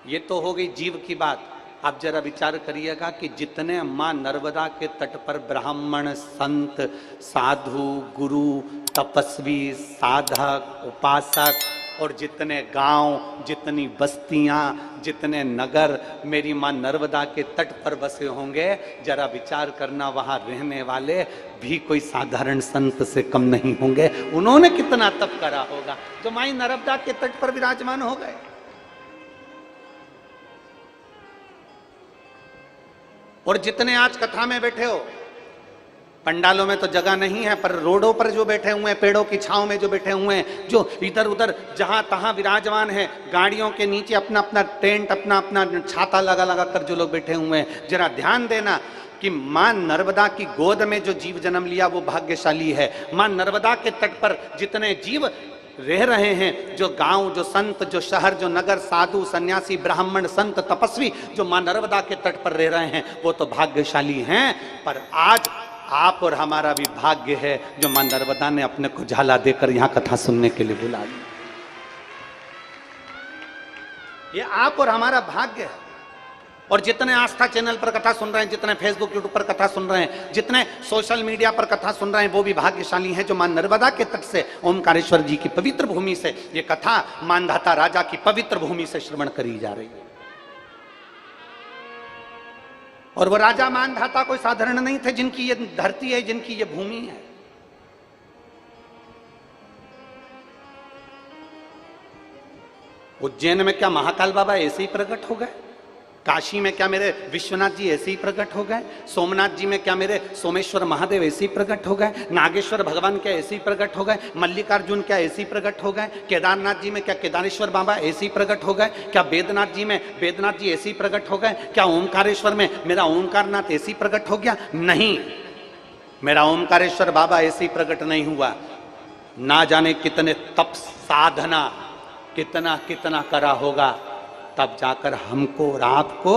ये तो हो गई जीव की बात। आप जरा विचार करिएगा कि जितने मां नर्मदा के तट पर ब्राह्मण, संत, साधु, गुरु, तपस्वी, साधक, उपासक और जितने गांव, जितनी बस्तियां, जितने नगर मेरी मां नर्मदा के तट पर बसे होंगे, जरा विचार करना वहां रहने वाले भी कोई साधारण संत से कम नहीं होंगे। उन्होंने कितना तप करा होगा जो माई नर्मदा के तट पर विराजमान हो गए। और जितने आज कथा में बैठे हो, पंडालों में तो जगह नहीं है, पर रोडों पर जो बैठे हुए हैं, पेड़ों की छांव में जो बैठे हुए हैं, जो इधर उधर जहां तहां विराजमान है, गाड़ियों के नीचे अपना अपना टेंट, अपना अपना छाता लगा लगा कर जो लोग बैठे हुए हैं, जरा ध्यान देना कि मां नर्मदा की गोद में जो जीव जन्म लिया वो भाग्यशाली है। मां नर्मदा के तट पर जितने जीव रह रहे हैं, जो गांव, जो संत, जो शहर, जो नगर, साधु, सन्यासी, ब्राह्मण, संत, तपस्वी जो मां नर्मदा के तट पर रह रहे हैं, वो तो भाग्यशाली हैं। पर आज आप और हमारा भी भाग्य है जो मां नर्मदा ने अपने को झाला देकर यहां कथा सुनने के लिए बुला लिया। ये आप और हमारा भाग्य है। और जितने आस्था चैनल पर कथा सुन रहे हैं, जितने फेसबुक यूट्यूब पर कथा सुन रहे हैं, जितने सोशल मीडिया पर कथा सुन रहे हैं, वो भी भाग्यशाली हैं जो मां नर्मदा के तट से, ओमकारेश्वर जी की पवित्र भूमि से ये कथा मानधाता राजा की पवित्र भूमि से श्रवण करी जा रही है। और वो राजा मानधाता कोई साधारण नहीं थे, जिनकी ये धरती है, जिनकी ये भूमि है। उज्जैन में क्या महाकाल बाबा ऐसे ही प्रकट हो गए? काशी में क्या मेरे विश्वनाथ जी ऐसे ही प्रकट हो गए? सोमनाथ जी में क्या मेरे सोमेश्वर महादेव ऐसे ही प्रकट हो गए? नागेश्वर भगवान क्या ऐसे ही प्रकट हो गए? मल्लिकार्जुन क्या ऐसे ही प्रकट हो गए? केदारनाथ जी में क्या केदारेश्वर बाबा ऐसे ही प्रकट हो गए? क्या वेदनाथ जी में वेदनाथ जी ऐसे ही प्रकट हो गए? क्या ओमकारेश्वर में मेरा ओमकारनाथ ऐसे ही प्रकट हो गया? नहीं, मेरा ओमकारेश्वर बाबा ऐसे ही प्रकट नहीं हुआ। ना जाने कितने तप साधना कितना कितना करा होगा, तब जाकर हमको और आपको,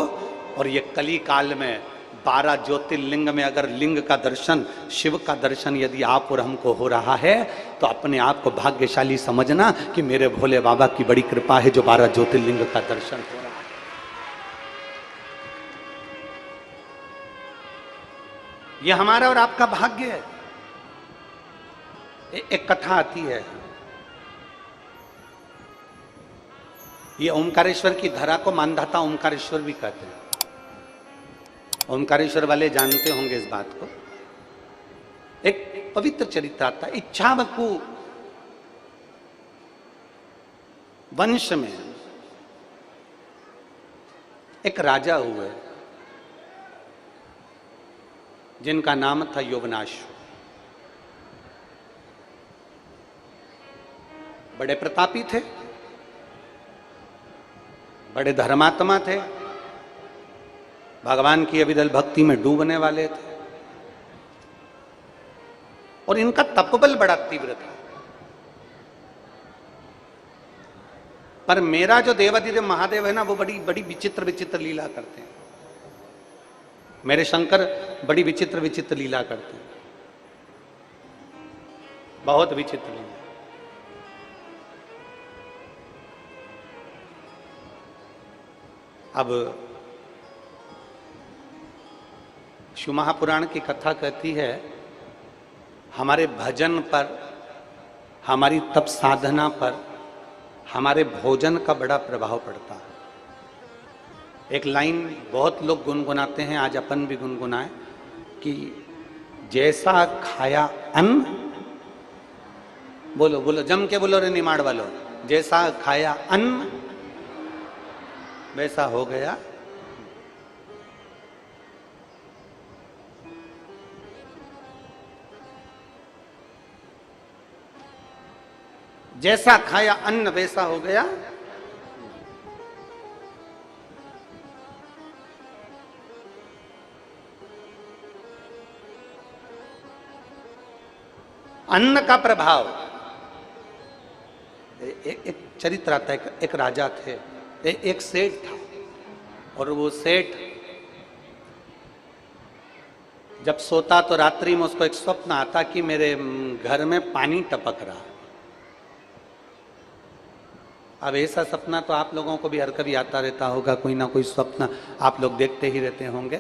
और ये कली काल में 12 ज्योतिर्लिंग में अगर लिंग का दर्शन, शिव का दर्शन यदि आप और हमको हो रहा है, तो अपने आप को भाग्यशाली समझना कि मेरे भोले बाबा की बड़ी कृपा है जो 12 ज्योतिर्लिंग का दर्शन हो रहा है। ये हमारा और आपका भाग्य है। एक कथा आती है, ये ओमकारेश्वर की धरा को मानधाता ओमकारेश्वर भी कहते हैं। ओमकारेश्वर वाले जानते होंगे इस बात को। एक पवित्र चरित्र आता, इच्छावकु वंश में एक राजा हुए जिनका नाम था यौवनाशु। बड़े प्रतापी थे, बड़े धर्मात्मा थे, भगवान की अविरल भक्ति में डूबने वाले थे, और इनका तपबल बड़ा तीव्र था। पर मेरा जो देवाधिदेव महादेव है ना, वो बड़ी बड़ी विचित्र विचित्र लीला करते हैं। मेरे शंकर बड़ी विचित्र विचित्र लीला करते हैं, बहुत विचित्र लीला। अब शिव महापुराण की कथा कहती है, हमारे भजन पर, हमारी तप साधना पर, हमारे भोजन का बड़ा प्रभाव पड़ता है। एक लाइन बहुत लोग गुनगुनाते हैं, आज अपन भी गुनगुनाए कि जैसा खाया अन्न, बोलो बोलो जम के बोलो रे निमाड़ वालो, जैसा खाया अन्न वैसा हो गया। जैसा खाया अन्न वैसा हो गया। अन्न का प्रभाव। एक चरित्र आता है, एक राजा थे, एक सेठ था, और वो सेठ जब सोता तो रात्रि में उसको एक स्वप्न आता कि मेरे घर में पानी टपक रहा। अब ऐसा सपना तो आप लोगों को भी हर कभी आता रहता होगा, कोई ना कोई स्वप्न आप लोग देखते ही रहते होंगे।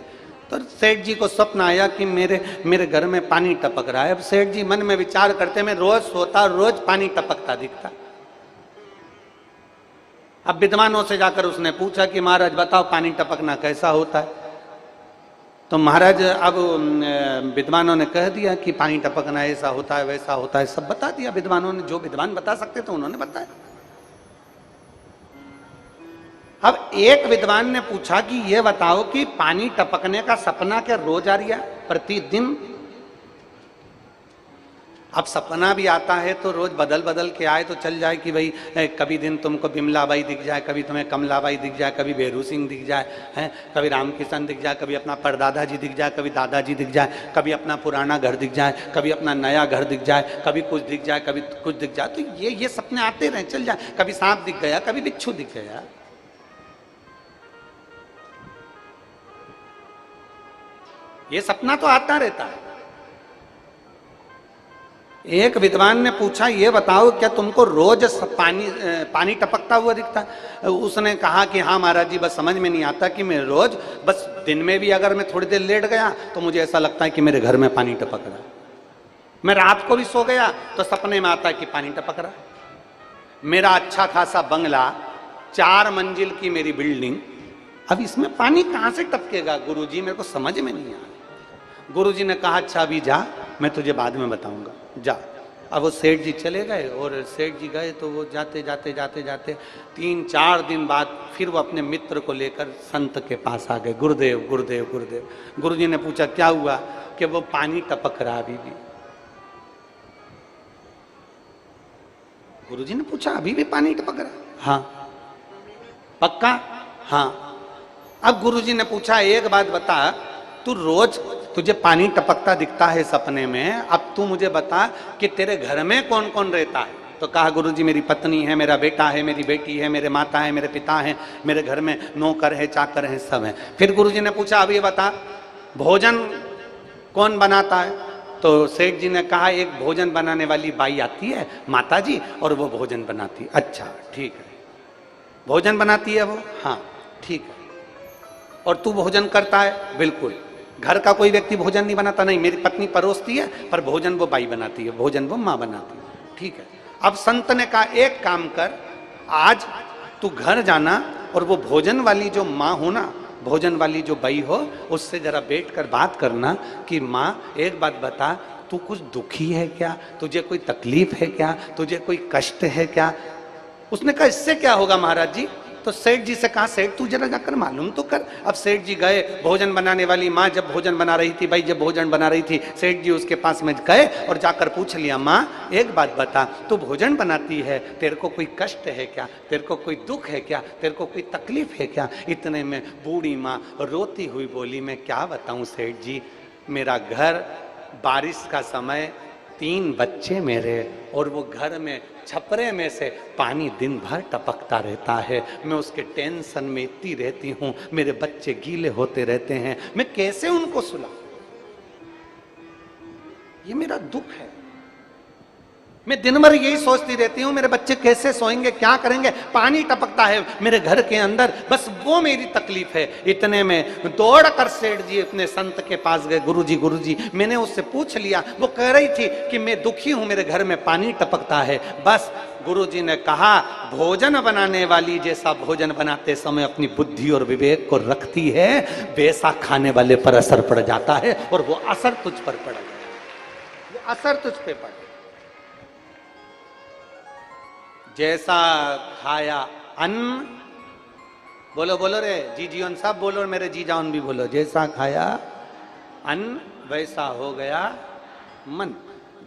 तो सेठ जी को स्वप्न आया कि मेरे घर में पानी टपक रहा है। अब सेठ जी मन में विचार करते, मैं रोज सोता, रोज पानी टपकता दिखता। अब विद्वानों से जाकर उसने पूछा कि महाराज बताओ पानी टपकना कैसा होता है। तो महाराज अब विद्वानों ने कह दिया कि पानी टपकना ऐसा होता है वैसा होता है, सब बता दिया विद्वानों ने, जो विद्वान बता सकते थे उन्होंने बताया। अब एक विद्वान ने पूछा कि यह बताओ कि पानी टपकने का सपना क्या रोज आ रहा है, प्रतिदिन? अब सपना भी आता है तो रोज बदल बदल के आए तो चल जाए कि भाई कभी दिन तुमको बिमलाबाई दिख जाए, कभी तुम्हें कमलाबाई दिख जाए, कभी बेरू सिंह दिख जाए, हैं, कभी रामकिशन दिख जाए, कभी अपना परदादा जी दिख जाए, कभी दादाजी दिख जाए, कभी अपना पुराना घर दिख जाए, कभी अपना नया घर दिख जाए, कभी कुछ दिख जाए, कभी कुछ दिख जाए। तो ये सपने आते रहे, चल जाए। कभी सांप दिख गया, कभी बिच्छू दिख गया। ये सपना तो आता रहता है। एक विद्वान ने पूछा ये बताओ क्या तुमको रोज पानी टपकता हुआ दिखता है? उसने कहा कि हाँ महाराज जी, बस समझ में नहीं आता कि मैं रोज, बस दिन में भी अगर मैं थोड़ी देर लेट गया तो मुझे ऐसा लगता है कि मेरे घर में पानी टपक रहा है। मैं रात को भी सो गया तो सपने में आता है कि पानी टपक रहा है। मेरा अच्छा खासा बंगला, 4 मंजिल की मेरी बिल्डिंग, अब इसमें पानी कहां से टपकेगा गुरुजी, मेरे को समझ में नहीं आया। गुरुजी ने कहा अच्छा अभी जा, मैं तुझे बाद में बताऊंगा, जा। अब वो सेठ जी चले गए, और सेठ जी गए तो वो जाते जाते जाते जाते 3-4 दिन बाद फिर वो अपने मित्र को लेकर संत के पास आ गए। गुरुदेव गुरुदेव गुरुदेव। गुरुजी ने पूछा क्या हुआ? कि वो पानी टपक रहा अभी भी। गुरुजी ने पूछा अभी भी पानी टपक रहा? हाँ। पक्का? हाँ। अब गुरुजी ने पूछा एक बात बता, तू रोज तुझे पानी टपकता दिखता है सपने में, अब तू मुझे बता कि तेरे घर में कौन कौन रहता है? तो कहा गुरुजी मेरी पत्नी है, मेरा बेटा है, मेरी बेटी है, मेरे माता है, मेरे पिता है, मेरे घर में नौकर है, चाकर है, सब है। फिर गुरुजी ने पूछा अब ये बता भोजन कौन बनाता है? तो सेठ जी ने कहा एक भोजन बनाने वाली बाई आती है माता जी, और वो भोजन बनाती है। अच्छा ठीक है, भोजन बनाती है वो? हाँ ठीक है। और तू भोजन करता है? बिल्कुल। घर का कोई व्यक्ति भोजन नहीं बनाता? नहीं, मेरी पत्नी परोसती है, पर भोजन वो बाई बनाती है, भोजन वो माँ बनाती है। ठीक है। अब संत ने कहा एक काम कर, आज तू घर जाना और वो भोजन वाली जो माँ हो ना, भोजन वाली जो बाई हो, उससे जरा बैठकर बात करना कि माँ एक बात बता, तू कुछ दुखी है क्या? तुझे कोई तकलीफ है क्या? तुझे कोई कष्ट है क्या? उसने कहा इससे क्या होगा महाराज जी? तो सेठ जी से कहा सेठ तू जरा जाकर मालूम तो कर। अब सेठ जी गए, भोजन बनाने वाली माँ जब भोजन बना रही थी, भाई जब भोजन बना रही थी, सेठ जी उसके पास में गए और जाकर पूछ लिया माँ एक बात बता, तू भोजन बनाती है, तेरे को कोई कष्ट है क्या? तेरे को कोई दुख है क्या? तेरे को कोई तकलीफ है क्या? इतने में बूढ़ी माँ रोती हुई बोली मैं क्या बताऊं सेठ जी, मेरा घर, बारिश का समय, 3 बच्चे मेरे, और वो घर में छपरे में से पानी दिन भर टपकता रहता है। मैं उसके टेंशन में इतनी रहती हूं, मेरे बच्चे गीले होते रहते हैं, मैं कैसे उनको सुलाऊं? ये मेरा दुख है। मैं दिन भर यही सोचती रहती हूँ मेरे बच्चे कैसे सोएंगे, क्या करेंगे, पानी टपकता है मेरे घर के अंदर, बस वो मेरी तकलीफ है। इतने में दौड़ कर सेठ जी अपने संत के पास गए। गुरुजी मैंने उससे पूछ लिया, वो कह रही थी कि मैं दुखी हूं, मेरे घर में पानी टपकता है। बस गुरुजी ने कहा भोजन बनाने वाली जैसा भोजन बनाते समय अपनी बुद्धि और विवेक को रखती है, वैसा खाने वाले पर असर पड़ जाता है, और वो असर तुझ पर पड़ गया, वो असर तुझ पे पड़। जैसा खाया अन्न, बोलो बोलो रे जी जीवन सब बोलो, मेरे जी जान भी बोलो, जैसा खाया अन्न वैसा हो गया मन।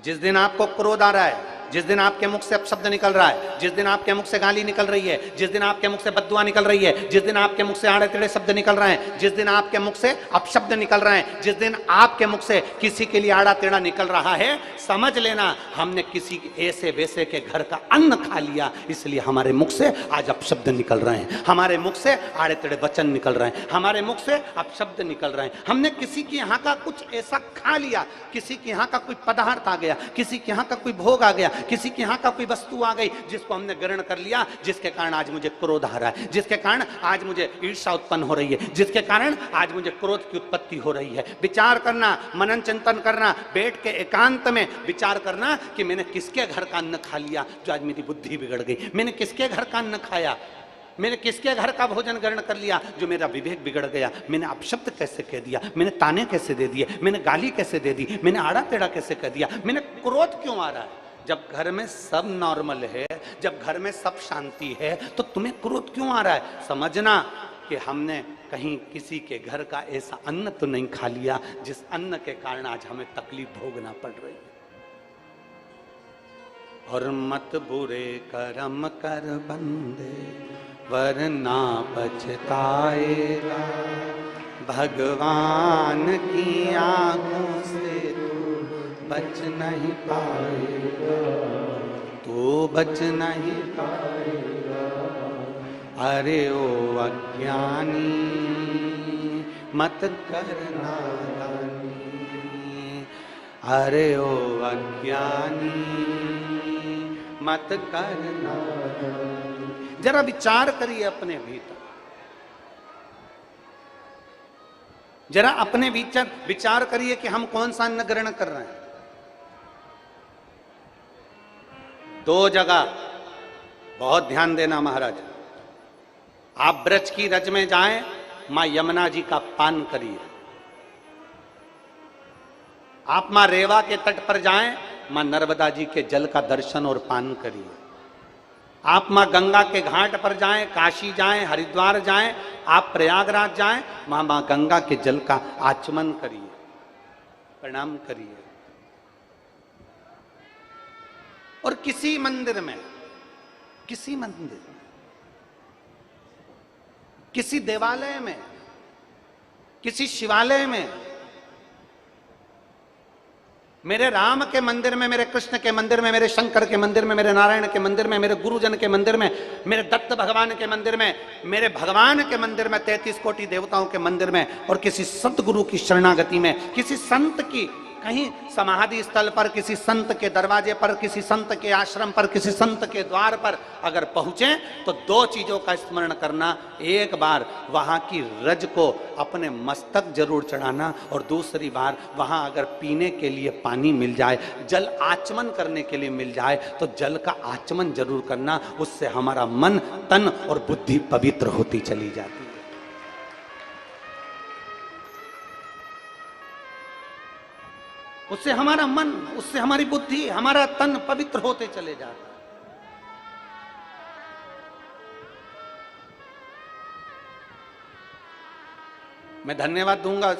जिस दिन आपको क्रोध आ रहा है,
जिस दिन आपके मुख से अपशब्द निकल रहा है, जिस दिन आपके मुख से गाली निकल रही है, जिस दिन आपके मुख से बद्दुआ निकल रही है, जिस दिन आपके मुख से आड़े टेढ़े शब्द निकल रहे हैं, जिस दिन आपके मुख से अपशब्द निकल रहे हैं, जिस दिन आपके मुख से किसी के लिए आड़ा टेढ़ा निकल रहा है, समझ लेना हमने किसी ऐसे वैसे के घर का अन्न खा लिया, इसलिए हमारे मुख से आज अपशब्द निकल रहे हैं, हमारे मुख से आड़े टेढ़े वचन निकल रहे हैं, हमारे मुख से अपशब्द निकल रहे हैं। हमने किसी के यहाँ का कुछ ऐसा खा लिया, किसी के यहाँ का कोई पदार्थ आ गया, किसी के यहाँ का कोई भोग आ गया, किसी के यहाँ का कोई वस्तु आ गई जिसको हमने ग्रहण कर लिया, जिसके कारण आज मुझे क्रोध आ रहा है, जिसके कारण आज मुझे ईर्ष्या उत्पन्न हो रही है, जिसके कारण आज मुझे क्रोध की उत्पत्ति हो रही है। विचार करना, मनन चिंतन करना, बैठ के एकांत में विचार करना कि मैंने किसके घर का अन्न खा लिया जो आज मेरी बुद्धि बिगड़ गई, मैंने किसके घर का अन्न खाया, मैंने किसके घर का भोजन ग्रहण कर लिया जो मेरा विवेक बिगड़ गया, मैंने अपशब्द कैसे कह दिया, मैंने ताने कैसे दे दिए, मैंने गाली कैसे दे दी, मैंने आड़ा टेढ़ा कैसे कह दिया, मैंने क्रोध क्यों आ रहा है। जब घर में सब नॉर्मल है, जब घर में सब शांति है, तो तुम्हें क्रोध क्यों आ रहा है। समझना कि हमने कहीं किसी के घर का ऐसा अन्न तो नहीं खा लिया जिस अन्न के कारण आज हमें तकलीफ भोगना पड़ रही है। और मत बुरे कर्म कर बंदे वरना पछताएगा, भगवान की आंखों से तू बच नहीं पाएगा, तू बच नहीं पाएगा। अरे ओ अज्ञानी मत करना नादानी, अरे ओ अज्ञानी मत करना। जरा विचार करिए अपने भीतर, जरा अपने भीतर विचार करिए कि हम कौन सा अन्न ग्रहण कर रहे हैं। दो जगह बहुत ध्यान देना महाराज, आप ब्रज की रज में जाएं, मां यमुना जी का पान करिए। आप मां रेवा के तट पर जाएं, मां नर्मदा जी के जल का दर्शन और पान करिए। आप मां गंगा के घाट पर जाएं, काशी जाएं, हरिद्वार जाएं, आप प्रयागराज जाएं, मां गंगा के जल का आचमन करिए, प्रणाम करिए। और किसी मंदिर में, किसी मंदिर में, किसी देवालय में, किसी शिवालय में, मेरे राम के मंदिर में, मेरे कृष्ण के मंदिर में, मेरे शंकर के मंदिर में, मेरे नारायण के मंदिर में, मेरे गुरुजन के मंदिर में, मेरे दत्त भगवान के मंदिर में, मेरे भगवान के मंदिर में, 33 कोटि देवताओं के मंदिर में, और किसी सतगुरु की शरणागति में, किसी संत की कहीं समाधि स्थल पर, किसी संत के दरवाजे पर, किसी संत के आश्रम पर, किसी संत के द्वार पर अगर पहुंचे तो दो चीजों का स्मरण करना। एक बार वहां की रज को अपने मस्तक जरूर चढ़ाना, और दूसरी बार वहां अगर पीने के लिए पानी मिल जाए, जल आचमन करने के लिए मिल जाए, तो जल का आचमन जरूर करना। उससे हमारा मन, तन और बुद्धि पवित्र होती चली जाती है। उससे हमारा मन, उससे हमारी बुद्धि, हमारा तन पवित्र होते चले जाता है। मैं धन्यवाद दूंगा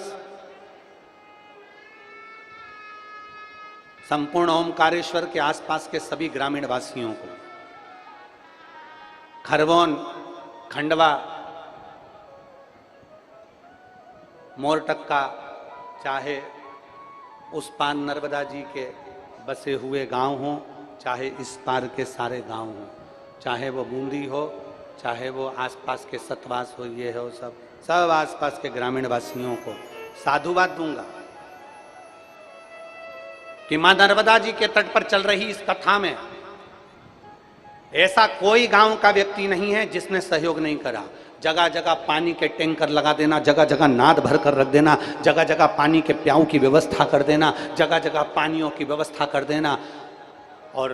संपूर्ण ओमकारेश्वर के आसपास के सभी ग्रामीण वासियों को। खरगोन, खंडवा, मोरटक्का, चाहे उस पार नर्मदा जी के बसे हुए गांव हों, चाहे इस पार के सारे गांव हों, चाहे वो बूंदी हो, चाहे वो आसपास के सतवास हो, ये हो, सब आसपास के ग्रामीण वासियों को साधुवाद दूंगा कि मां नर्मदा जी के तट पर चल रही इस कथा में ऐसा कोई गांव का व्यक्ति नहीं है जिसने सहयोग नहीं करा। जगह जगह पानी के टैंकर लगा देना, जगह जगह नाद भर कर रख देना, जगह जगह पानी के प्याऊ की व्यवस्था कर देना, जगह जगह पानियों की व्यवस्था कर देना। और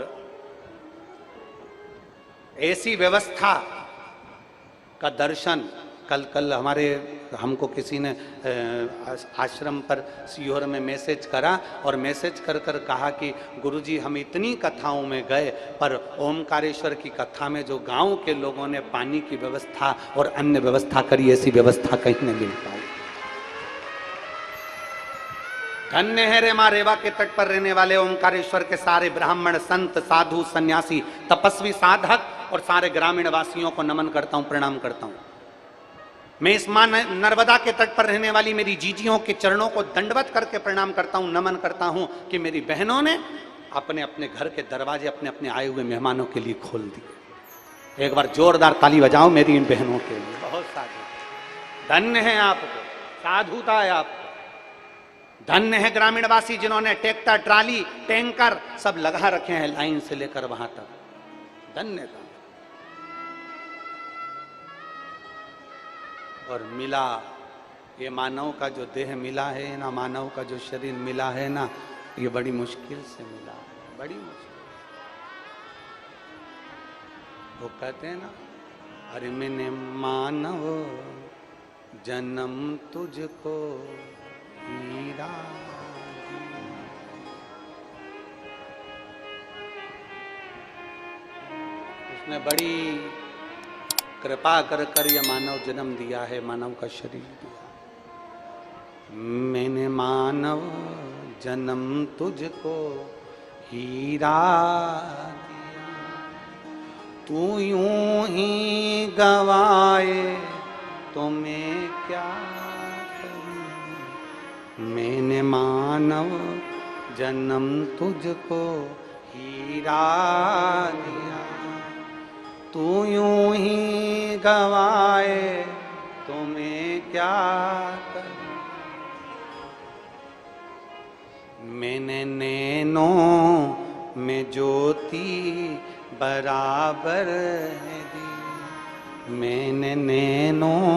ऐसी व्यवस्था का दर्शन कल हमको किसी ने आश्रम पर सीहोर में मैसेज करा, और मैसेज कर कर कहा कि गुरुजी हम इतनी कथाओं में गए, पर ओमकारेश्वर की कथा में जो गांव के लोगों ने पानी की व्यवस्था और अन्य व्यवस्था करी, ऐसी व्यवस्था कहीं नहीं मिल पाई। धन्य है रेमा रेवा के तट पर रहने वाले ओंकारेश्वर के सारे ब्राह्मण, संत, साधु, सन्यासी, तपस्वी, साधक और सारे ग्रामीण वासियों को नमन करता हूं, प्रणाम करता हूं। मैं इस मां नर्मदा के तट पर रहने वाली मेरी जीजियों के चरणों को दंडवत करके प्रणाम करता हूं, नमन करता हूं कि मेरी बहनों ने अपने अपने घर के दरवाजे अपने अपने आए हुए मेहमानों के लिए खोल दिए। एक बार जोरदार ताली बजाओ मेरी इन बहनों के लिए। बहुत साधु, धन्य है आपको, साधुता है आपको। धन्य है ग्रामीणवासी जिन्होंने ट्रैक्टर, ट्राली, टैंकर सब लगा रखे हैं लाइन से लेकर वहां तक। धन्यता। और मिला ये मानव का जो देह मिला है ना, मानव का जो शरीर मिला है ना, ये बड़ी मुश्किल से मिला है, बड़ी मुश्किल। वो कहते हैं ना, अरे मैंने मानव जन्म तुझको हीरा उसने बड़ी कृपा कर कर यह मानव जन्म दिया है, मानव का शरीर दिया। मैंने मानव जन्म तुझको हीरा दिया, तू यूं ही गवाए तो मैं क्या करूं। मैंने मानव जन्म तुझको हीरा दिया, तू यूं ही गवाए तो मैं क्या करूं। मैंने नैनों में ज्योति बराबर है दी, मैंने नैनों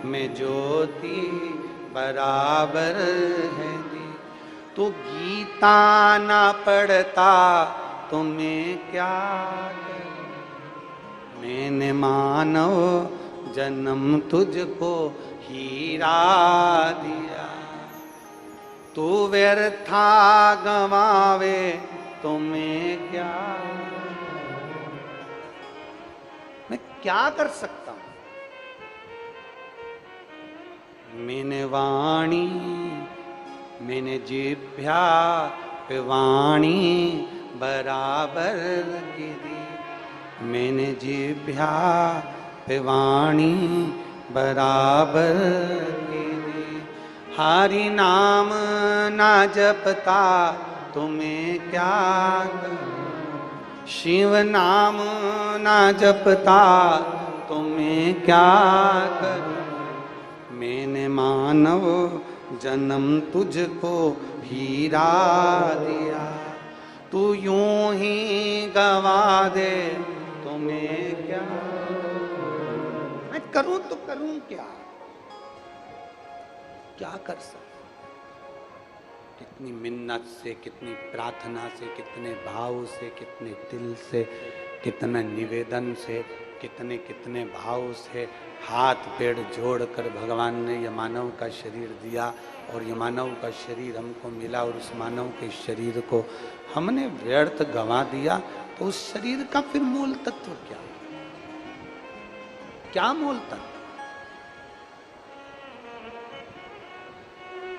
में ज्योति बराबर है दी। तो गीता ना पढ़ता तो मैं क्या करूं। मैंने मानव जन्म तुझको हीरा दिया, तू व्यर्था गवावे तो मैं क्या, मैं क्या कर सकता हूं। मैंने वाणी, मैंने जिभ्या पे वाणी बराबर की दी, मैंने जिभ्या पे वाणी बराबर की दी। हरि नाम ना जपता तो मैं क्या करूं। शिव नाम ना जपता तो मैं क्या करूं। मैंने मानव जन्म तुझको हीरा दिया, तू यूं ही गवा दे तो मैं क्या, मैं करूं तो करूं क्या, क्या कर सकता। कितनी मिन्नत से, कितनी प्रार्थना से, कितने भाव से, कितने दिल से, कितने निवेदन से, कितने कितने भाव से हाथ पैर जोड़कर भगवान ने यह मानव का शरीर दिया। और ये मानव का शरीर हमको मिला और उस मानव के शरीर को हमने व्यर्थ गंवा दिया। तो उस शरीर का फिर मूल तत्व क्या, क्या मूल तत्व।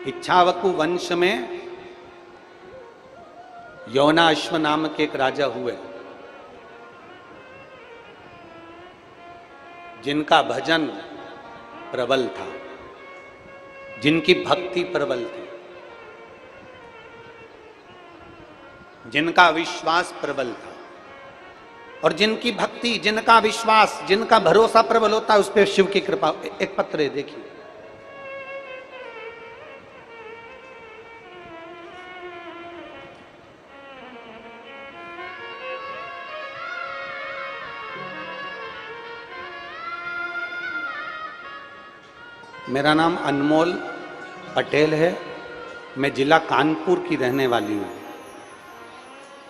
इच्छावकु वंश में यौनाश्व नाम के एक राजा हुए, जिनका भजन प्रबल था, जिनकी भक्ति प्रबल थी, जिनका विश्वास प्रबल था। और जिनकी भक्ति, जिनका विश्वास, जिनका भरोसा प्रबल होता है, उस पर शिव की कृपा। एक पत्र है, देखिए। मेरा नाम अनमोल पटेल है, मैं जिला कानपुर की रहने वाली हूँ।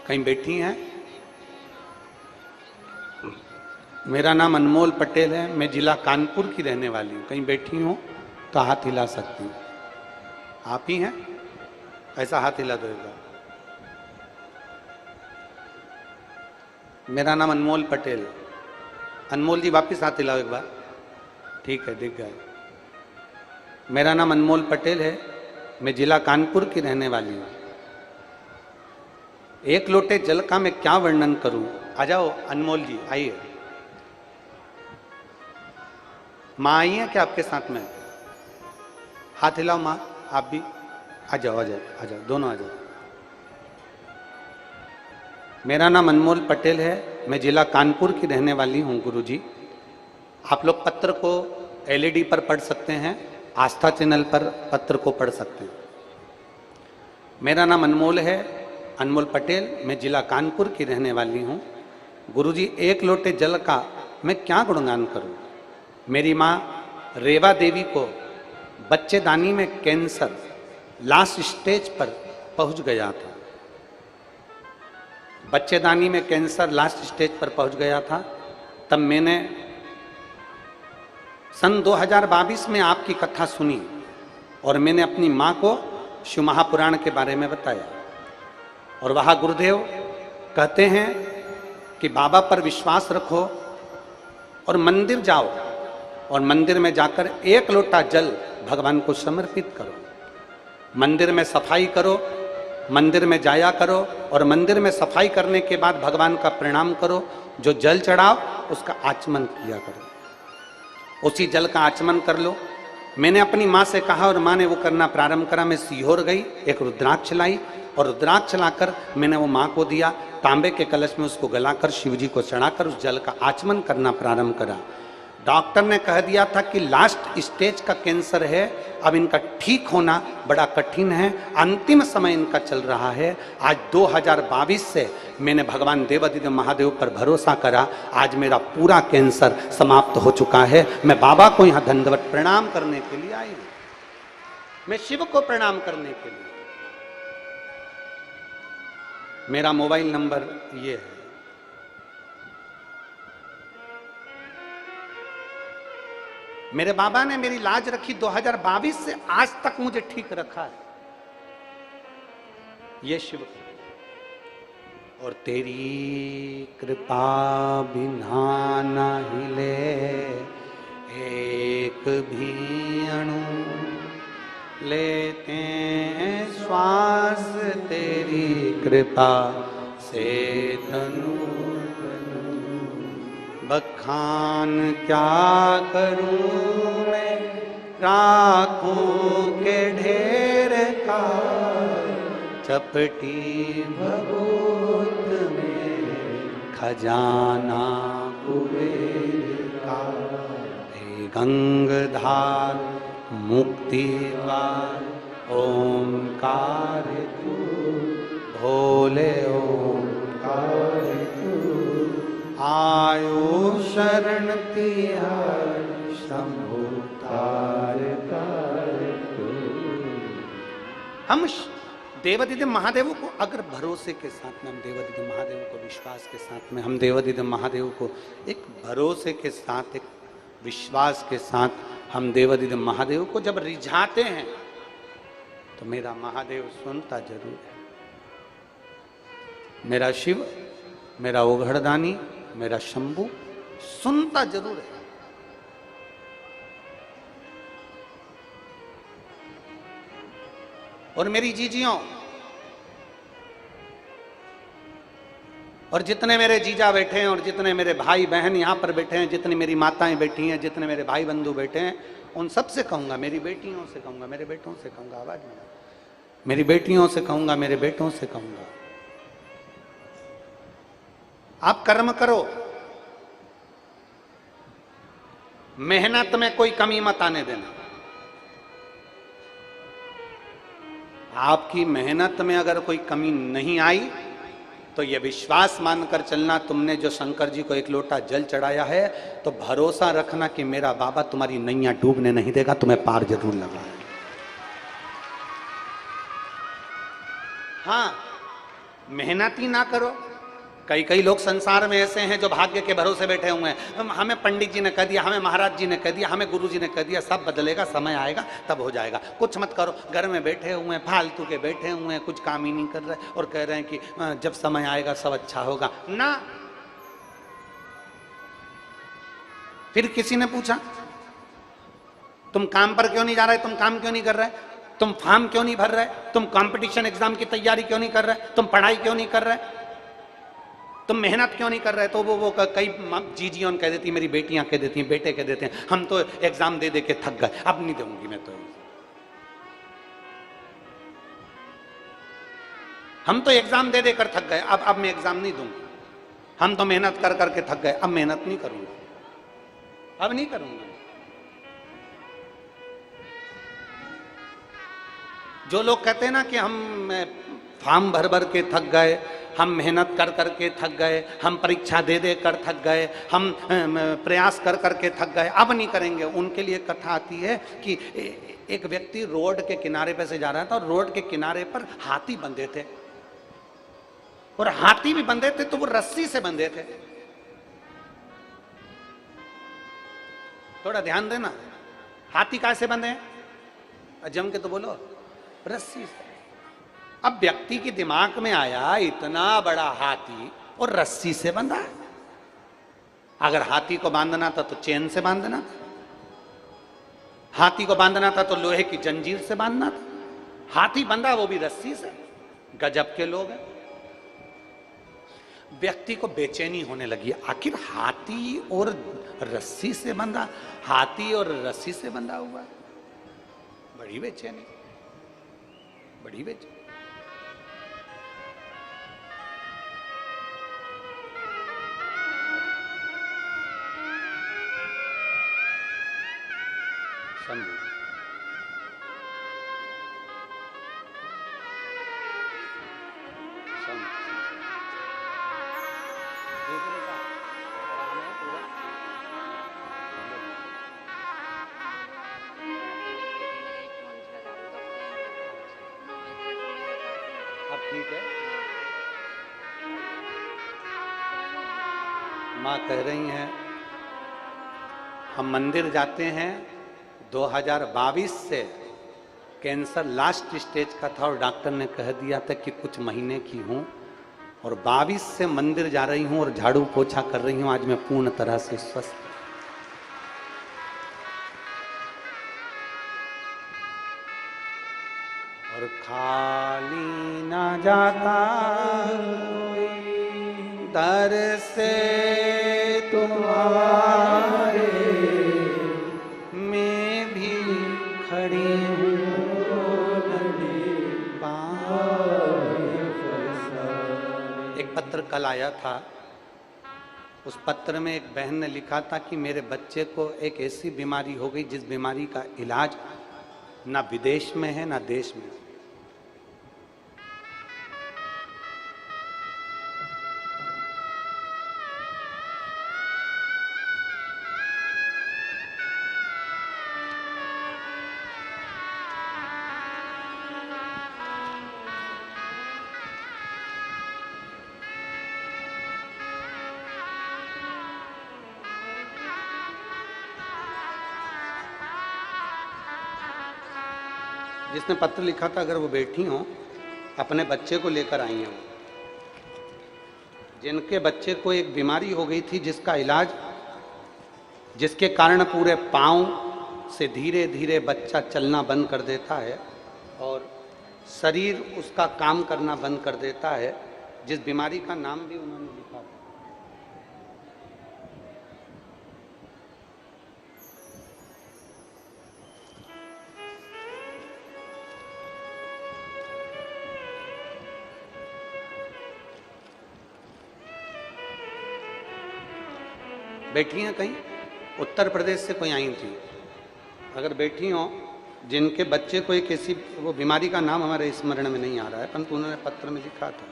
कहीं बैठी हैं? मेरा नाम अनमोल पटेल है, मैं जिला कानपुर की रहने वाली हूँ। कहीं बैठी हूँ तो हाथ हिला सकती हूँ। आप ही हैं? ऐसा हाथ हिला दो एक बार। मेरा नाम अनमोल पटेल। अनमोल जी वापिस हाथ हिलाओ एक बार। ठीक है, दिख गए। मेरा नाम अनमोल पटेल है, मैं जिला कानपुर की रहने वाली हूं। एक लोटे जल का मैं क्या वर्णन करूं। आ जाओ अनमोल जी, आइए। माँ आई है क्या आपके साथ में? हाथ हिलाओ माँ, आप भी आ जाओ, आ जाओ, आ जाओ, दोनों आ जाओ। मेरा नाम अनमोल पटेल है, मैं जिला कानपुर की रहने वाली हूं गुरुजी। आप लोग पत्र को एलईडी पर पढ़ सकते हैं, आस्था चैनल पर पत्र को पढ़ सकते हैं। मेरा नाम अनमोल है, अनमोल पटेल, मैं जिला कानपुर की रहने वाली हूं। गुरुजी, एक लोटे जल का मैं क्या गुणगान करूं। मेरी माँ रेवा देवी को बच्चेदानी में कैंसर लास्ट स्टेज पर पहुंच गया था। बच्चेदानी में कैंसर लास्ट स्टेज पर पहुंच गया था। तब मैंने सन 2022 में आपकी कथा सुनी और मैंने अपनी माँ को शिव महापुराण के बारे में बताया। और वहाँ गुरुदेव कहते हैं कि बाबा पर विश्वास रखो और मंदिर जाओ और मंदिर में जाकर एक लोटा जल भगवान को समर्पित करो। मंदिर में सफाई करो, मंदिर में जाया करो और मंदिर में सफाई करने के बाद भगवान का प्रणाम करो। जो जल चढ़ाओ उसका आचमन किया करो, उसी जल का आचमन कर लो। मैंने अपनी माँ से कहा और माँ ने वो करना प्रारंभ करा। मैं सिहोर गई, एक रुद्राक्ष लाई और रुद्राक्ष लाकर मैंने वो माँ को दिया। तांबे के कलश में उसको गलाकर शिवजी को चढ़ाकर उस जल का आचमन करना प्रारंभ करा। डॉक्टर ने कह दिया था कि लास्ट स्टेज का कैंसर है, अब इनका ठीक होना बड़ा कठिन है, अंतिम समय इनका चल रहा है। आज 2022 से मैंने भगवान देवादिदेव महादेव पर भरोसा करा। आज मेरा पूरा कैंसर समाप्त हो चुका है। मैं बाबा को यहाँ दंडवत प्रणाम करने के लिए आई हूँ, मैं शिव को प्रणाम करने के लिए। मेरा मोबाइल नंबर ये है। मेरे बाबा ने मेरी लाज रखी, 2022 से आज तक मुझे ठीक रखा है, ये शिव। और तेरी कृपा बिना न हिले एक भी अणु, लेते हैं श्वास तेरी कृपा से तनु। बखान क्या करूं मैं राखों के ढेर का, चपटी भगोत में खजाना कुबेर का। हे गंगधार मुक्ति द्वार ओंकार तू, भोले ओंकार तू। आयो शरण तिहार शंभु तार तार तू। हम देवादिदेव महादेव को अगर भरोसे के साथ में, हम देवादिदेव महादेव को विश्वास के साथ में, हम देवादिदेव महादेव को एक भरोसे के साथ, एक विश्वास के साथ हम देवादिदेव महादेव को जब रिझाते हैं तो मेरा महादेव सुनता जरूर है। मेरा शिव, मेरा ओघड़दानी, मेरा शंभू सुनता जरूर है। और मेरी जीजियों, और जितने मेरे जीजा बैठे हैं और जितने मेरे भाई बहन यहां पर बैठे हैं, जितनी मेरी माताएं बैठी हैं, जितने मेरे भाई बंधु बैठे हैं, उन सब से कहूंगा, मेरी बेटियों से कहूंगा, मेरे बेटों से कहूंगा, आवाज में, मेरी बेटियों से कहूंगा, मेरे बेटों से कहूंगा, आप कर्म करो, मेहनत में कोई कमी मत आने देना। आपकी मेहनत में अगर कोई कमी नहीं आई तो यह विश्वास मानकर चलना, तुमने जो शंकर जी को एक लोटा जल चढ़ाया है तो भरोसा रखना कि मेरा बाबा तुम्हारी नैया डूबने नहीं देगा, तुम्हें पार जरूर लगा। हाँ, मेहनत ही ना करो। कई कई लोग संसार में ऐसे हैं जो भाग्य के भरोसे बैठे हुए हैं। हमें पंडित जी ने कह दिया, हमें महाराज जी ने कह दिया, हमें गुरु जी ने कह दिया, सब बदलेगा, समय आएगा तब हो जाएगा। कुछ मत करो, घर में बैठे हुए हैं, फालतू के बैठे हुए हैं, कुछ काम ही नहीं कर रहे और कह रहे हैं कि जब समय आएगा सब अच्छा होगा ना। फिर किसी ने पूछा तुम काम पर क्यों नहीं जा रहे, तुम काम क्यों नहीं कर रहे? तुम फॉर्म क्यों नहीं भर रहे, तुम कंपटीशन एग्जाम की तैयारी क्यों नहीं कर रहे, तुम पढ़ाई क्यों नहीं कर रहे, तुम मेहनत क्यों नहीं कर रहे। तो वो कई जीजियों कह देती, मेरी बेटियां कह देती हैं, बेटे कह देते हैं, हम तो एग्जाम दे दे के थक गए, अब नहीं दूंगी मैं तो, हम तो एग्जाम दे देकर थक गए, अब मैं एग्जाम नहीं दूंगी, हम तो मेहनत कर करके थक गए, अब मेहनत नहीं करूंगा, अब नहीं करूंगा। जो लोग कहते हैं ना कि हम फॉर्म भर भर के थक गए, हम मेहनत कर करके थक गए, हम परीक्षा दे दे कर थक गए, हम प्रयास कर करके थक गए, अब नहीं करेंगे, उनके लिए कथा आती है कि एक व्यक्ति रोड के किनारे पे से जा रहा था और रोड के किनारे पर हाथी बंधे थे, और हाथी भी बंधे थे तो वो रस्सी से बंधे थे। थोड़ा ध्यान देना, हाथी कैसे बंधे हैं, जम के तो बोलो, रस्सी से। अब व्यक्ति के दिमाग में आया इतना बड़ा हाथी और रस्सी से बंधा, अगर हाथी को बांधना था तो चेन से बांधना था, हाथी को बांधना था तो लोहे की जंजीर से बांधना था, हाथी बंधा वो भी रस्सी से। गजब के लोग हैं। व्यक्ति को बेचैनी होने लगी, आखिर हाथी और रस्सी से बंधा, हाथी और रस्सी से बंधा हुआ, बड़ी बेचैनी, बड़ी बेचैनी। समझो, अब ठीक है। माँ कह रही हैं हम मंदिर जाते हैं, 2022 से कैंसर लास्ट स्टेज का था और डॉक्टर ने कह दिया था कि कुछ महीने की हूं, और 22 से मंदिर जा रही हूं और झाड़ू पोछा कर रही हूं, आज मैं पूर्ण तरह से स्वस्थ। और खाली ना जाता दर से तुम्हारे, मैं भी खड़ी हूँ एक पत्र कल आया था, उस पत्र में एक बहन ने लिखा था कि मेरे बच्चे को एक ऐसी बीमारी हो गई जिस बीमारी का इलाज ना विदेश में है ना देश में। जिसने पत्र लिखा था, अगर वो बैठी हो, अपने बच्चे को लेकर आई हैं, जिनके बच्चे को एक बीमारी हो गई थी जिसका इलाज, जिसके कारण पूरे पांव से धीरे धीरे बच्चा चलना बंद कर देता है और शरीर उसका काम करना बंद कर देता है, जिस बीमारी का नाम भी उन्होंने लिखा था। बैठी हैं कहीं, उत्तर प्रदेश से कोई आई थी, अगर बैठी हो, जिनके बच्चे को एक ऐसी, वो बीमारी का नाम हमारे स्मरण में नहीं आ रहा है, परंतु उन्होंने पत्र में लिखा था,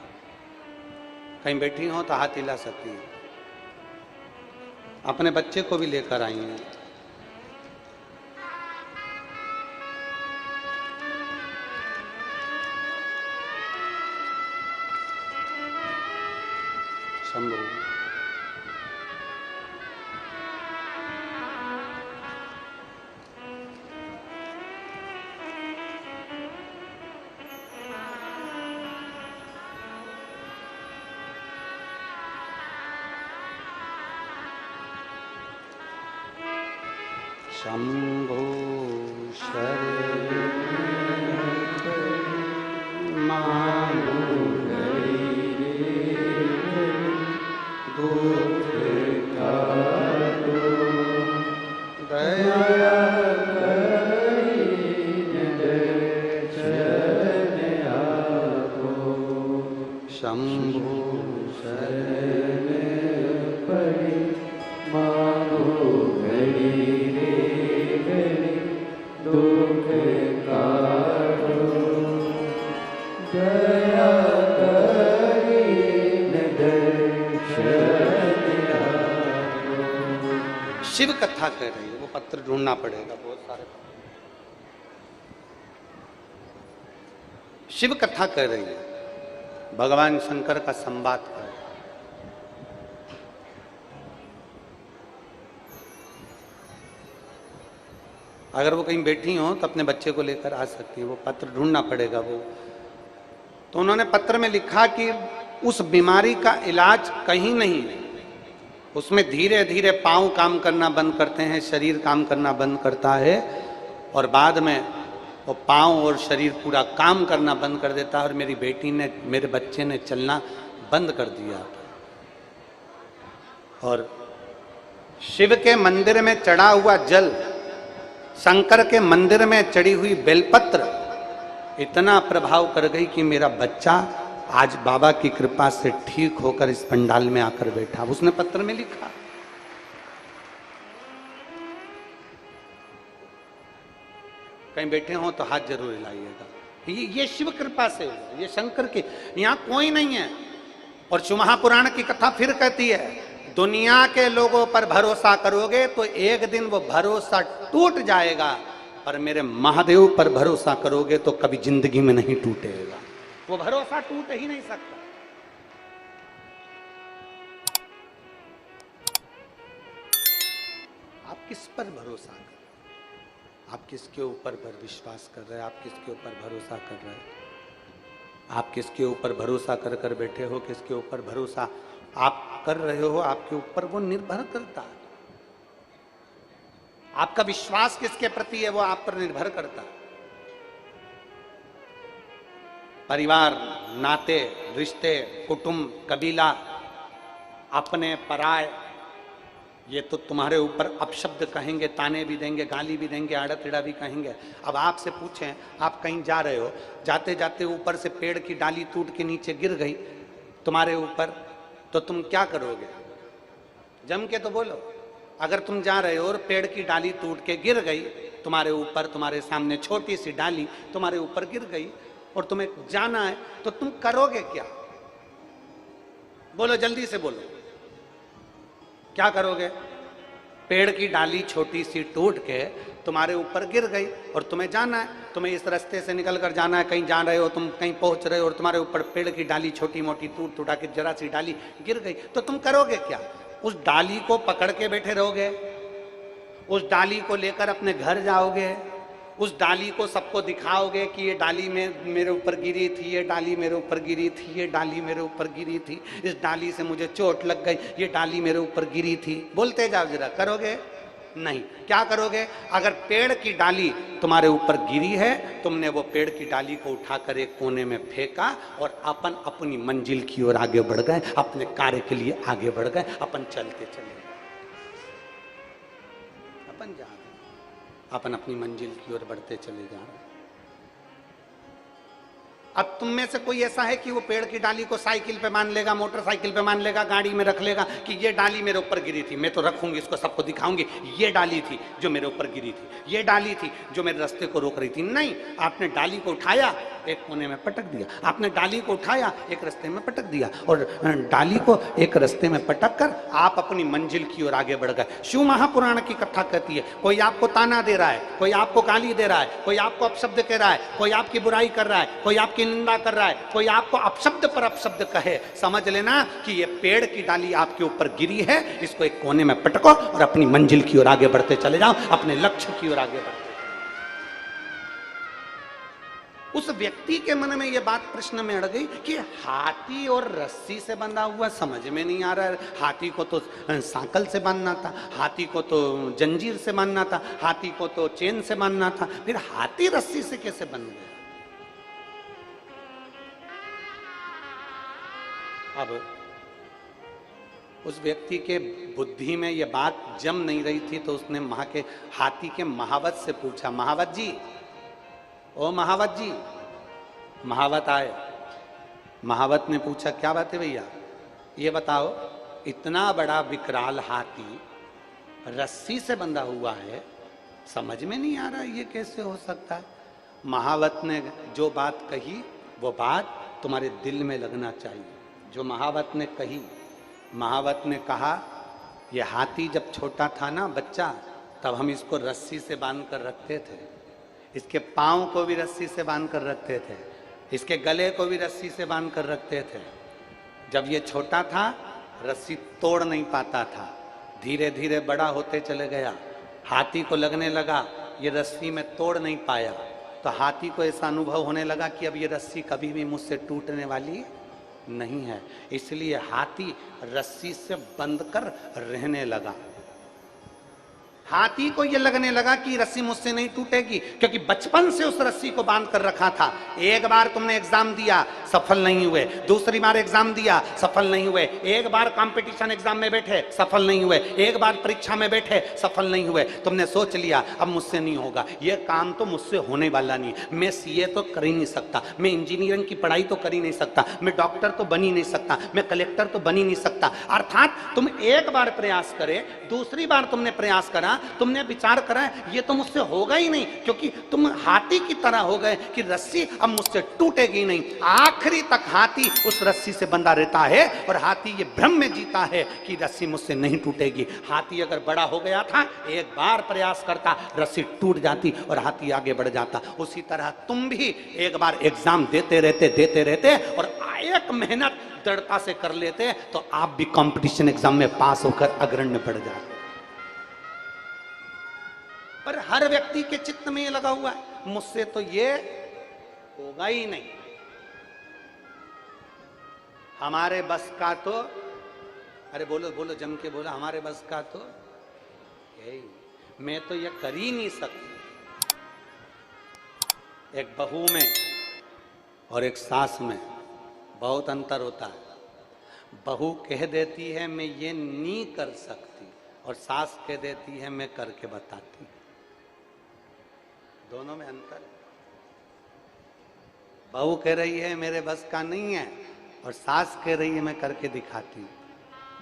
कहीं बैठी हो तो हाथ हिला सकती हैं, अपने बच्चे को भी लेकर आई हैं। शंभू शंभो शरण मानो दुख काटो, दया शंभु शरण पड़ी मानो घड़ी रे घड़ी दुख काटो, दया करीन दर्शन आपो। शिव कथा कह रही है, वो पत्र ढूंढना पड़ेगा, बहुत सारे शिव कथा कह रही है, भगवान शंकर का संवाद कर। अगर वो कहीं बैठी हो तो अपने बच्चे को लेकर आ सकती है, वो पत्र ढूंढना पड़ेगा वो। तो उन्होंने पत्र में लिखा कि उस बीमारी का इलाज कहीं नहीं है, उसमें धीरे धीरे पांव काम करना बंद करते हैं, शरीर काम करना बंद करता है, और बाद में वो पांव और शरीर पूरा काम करना बंद कर देता है। और मेरी बेटी ने, मेरे बच्चे ने चलना बंद कर दिया। और शिव के मंदिर में चढ़ा हुआ जल, शंकर के मंदिर में चढ़ी हुई बेलपत्र इतना प्रभाव कर गई कि मेरा बच्चा आज बाबा की कृपा से ठीक होकर इस पंडाल में आकर बैठा। उसने पत्र में लिखा। कहीं बैठे हो तो हाथ जरूर हिलाइएगा। ये शिव कृपा से, ये शंकर की, यहां कोई नहीं है। और शिव महापुराण की कथा फिर कहती है, दुनिया के लोगों पर भरोसा करोगे तो एक दिन वो भरोसा टूट जाएगा, पर मेरे महादेव पर भरोसा करोगे तो कभी जिंदगी में नहीं टूटेगा। वो भरोसा टूट ही नहीं सकता। आप किस पर भरोसा कर, आप किसके ऊपर विश्वास कर रहे हैं, आप किसके ऊपर भरोसा कर रहे हैं, आप किसके ऊपर भरोसा कर कर बैठे हो, किसके ऊपर भरोसा आप कर रहे हो, आपके ऊपर वो निर्भर करता है। आपका विश्वास किसके प्रति है वो आप पर निर्भर करता है। परिवार, नाते, रिश्ते, कुटुंब, कबीला, अपने पराय, ये तो तुम्हारे ऊपर अपशब्द कहेंगे, ताने भी देंगे, गाली भी देंगे, आड़ा टेढ़ा भी कहेंगे। अब आपसे पूछें, आप कहीं जा रहे हो, जाते जाते ऊपर से पेड़ की डाली टूट के नीचे गिर गई तुम्हारे ऊपर, तो तुम क्या करोगे? जम के तो बोलो। अगर तुम जा रहे हो और पेड़ की डाली टूट के गिर गई तुम्हारे ऊपर, तुम्हारे सामने छोटी सी डाली तुम्हारे ऊपर गिर गई और तुम्हें जाना है, तो तुम करोगे क्या? बोलो, जल्दी से बोलो, क्या करोगे? पेड़ की डाली छोटी सी टूट के तुम्हारे ऊपर गिर गई और तुम्हें जाना है, तुम्हें इस रास्ते से निकल कर जाना है, कहीं जा रहे हो, तुम कहीं पहुंच रहे हो और तुम्हारे ऊपर पेड़ की डाली छोटी मोटी टूट टूटा के जरा सी डाली गिर गई, तो तुम करोगे क्या? उस डाली को पकड़ के बैठे रहोगे? उस डाली को लेकर अपने घर जाओगे? उस डाली को सबको दिखाओगे कि ये डाली में मेरे ऊपर गिरी थी, ये डाली मेरे ऊपर गिरी थी, ये डाली मेरे ऊपर गिरी थी, इस डाली से मुझे चोट लग गई, ये डाली मेरे ऊपर गिरी थी? बोलते जाओ जरा, करोगे? नहीं। क्या करोगे? अगर पेड़ की डाली तुम्हारे ऊपर गिरी है, तुमने वो पेड़ की डाली को उठाकर एक कोने में फेंका और अपन अपनी मंजिल की ओर आगे बढ़ गए, अपने कार्य के लिए आगे बढ़ गए, अपन चलते चले गए, अपन जा रहे, अपन अपनी मंजिल की ओर बढ़ते चले जा रहे। अब तुम में से कोई ऐसा है कि वो पेड़ की डाली को साइकिल पे मान लेगा, मोटरसाइकिल पे मान लेगा, गाड़ी में रख लेगा कि ये डाली मेरे ऊपर गिरी थी, मैं तो रखूंगी इसको, सबको दिखाऊंगी, ये डाली थी जो मेरे ऊपर गिरी थी, ये डाली थी जो मेरे रास्ते को रोक रही थी? नहीं। आपने डाली को उठाया, एक कोने में पटक दिया, आपने डाली को उठाया, एक रास्ते में पटक दिया, और डाली को एक रास्ते में पटक कर आप अपनी मंजिल की ओर आगे बढ़ गए। शिव महापुराण की कथा कहती है, कोई आपको ताना दे रहा है, कोई आपको गाली दे रहा है, कोई आपको अपशब्द कह रहा है, कोई आपकी बुराई कर रहा है, कोई आपकी निंदा कर रहा है, कोई आपको अपशब्द पर अपशब्द कहे, समझ लेना कि ये पेड़ की डाली आपके ऊपर गिरी है, इसको एक कोने में पटको और अपनी मंजिल की ओर आगे बढ़ते चले जाओ, अपने लक्ष्य की ओर आगे बढ़ते। उस व्यक्ति के मन में यह बात प्रश्न में अड़ गई कि हाथी और रस्सी से बंधा हुआ समझ में नहीं आ रहा है, हाथी को तो सांकल से बांधना था, हाथी को तो जंजीर से बांधना था, हाथी को तो चेन से बांधना था, फिर हाथी रस्सी से कैसे बंध गया? अब उस व्यक्ति के बुद्धि में ये बात जम नहीं रही थी, तो उसने वहां के हाथी के महावत से पूछा, महावत जी, ओ महावत जी। महावत आए। महावत ने पूछा, क्या बात है भैया, ये बताओ, इतना बड़ा विकराल हाथी रस्सी से बंधा हुआ है, समझ में नहीं आ रहा ये कैसे हो सकता है। महावत ने जो बात कही वो बात तुम्हारे दिल में लगना चाहिए। जो महावत ने कही, महावत ने कहा, ये हाथी जब छोटा था ना बच्चा, तब हम इसको रस्सी से बांध कर रखते थे, इसके पाँव को भी रस्सी से बांध कर रखते थे, इसके गले को भी रस्सी से बांध कर रखते थे। जब ये छोटा था रस्सी तोड़ नहीं पाता था, धीरे धीरे बड़ा होते चले गया, हाथी को लगने लगा ये रस्सी में तोड़ नहीं पाया, तो हाथी को ऐसा अनुभव होने लगा कि अब ये रस्सी कभी भी मुझसे टूटने वाली नहीं है, इसलिए हाथी रस्सी से बंध कर रहने लगा। हाथी को यह लगने लगा कि रस्सी मुझसे नहीं टूटेगी, क्योंकि बचपन से उस रस्सी को बांध कर रखा था। एक बार तुमने एग्जाम दिया, सफल नहीं हुए, दूसरी बार एग्जाम दिया, सफल नहीं हुए, एक बार कंपटीशन एग्जाम में बैठे, सफल नहीं हुए, एक बार परीक्षा में बैठे, सफल नहीं हुए। तुमने सोच लिया अब मुझसे नहीं होगा, यह काम तो मुझसे होने वाला नहीं, मैं सीए तो कर ही नहीं सकता, मैं इंजीनियरिंग की पढ़ाई तो कर ही नहीं सकता, मैं डॉक्टर तो बन ही नहीं सकता, मैं कलेक्टर तो बन ही नहीं सकता। अर्थात तुम एक बार प्रयास करे, दूसरी बार तुमने प्रयास करा, तुमने विचार करा ये तो मुझसे होगा ही नहीं, क्योंकि तुम हाथी की तरह हो गए कि रस्सी अब मुझसे टूटेगी नहीं। आखिरी तक हाथी उस रस्सी से बंधा रहता है और हाथी ये भ्रम में जीता है कि रस्सी मुझसे नहीं टूटेगी। हाथी अगर बड़ा हो गया था, एक बार प्रयास करता, रस्सी टूट जाती और हाथी आगे बढ़ जाता। उसी तरह तुम भी एक बार एग्जाम देते रहते और एक मेहनत दृढ़ता से कर लेते तो आप भी कंपटीशन एग्जाम में पास होकर अग्रण्य बढ़ जाते। पर हर व्यक्ति के चित्त में ये लगा हुआ है, मुझसे तो ये होगा ही नहीं, हमारे बस का तो, अरे बोलो बोलो जम के बोलो, हमारे बस का तो यही, मैं तो ये कर ही नहीं सकती। एक बहू में और एक सास में बहुत अंतर होता है। बहू कह देती है मैं ये नहीं कर सकती, और सास कह देती है मैं करके बताती हूं। दोनों में अंतर है। बहू कह रही है मेरे बस का नहीं है, और सास कह रही है मैं करके दिखाती हूं।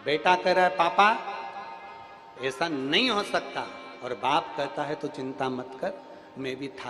बेटा कह रहा है पापा ऐसा नहीं हो सकता, और बाप कहता है तो चिंता मत कर, मैं भी था।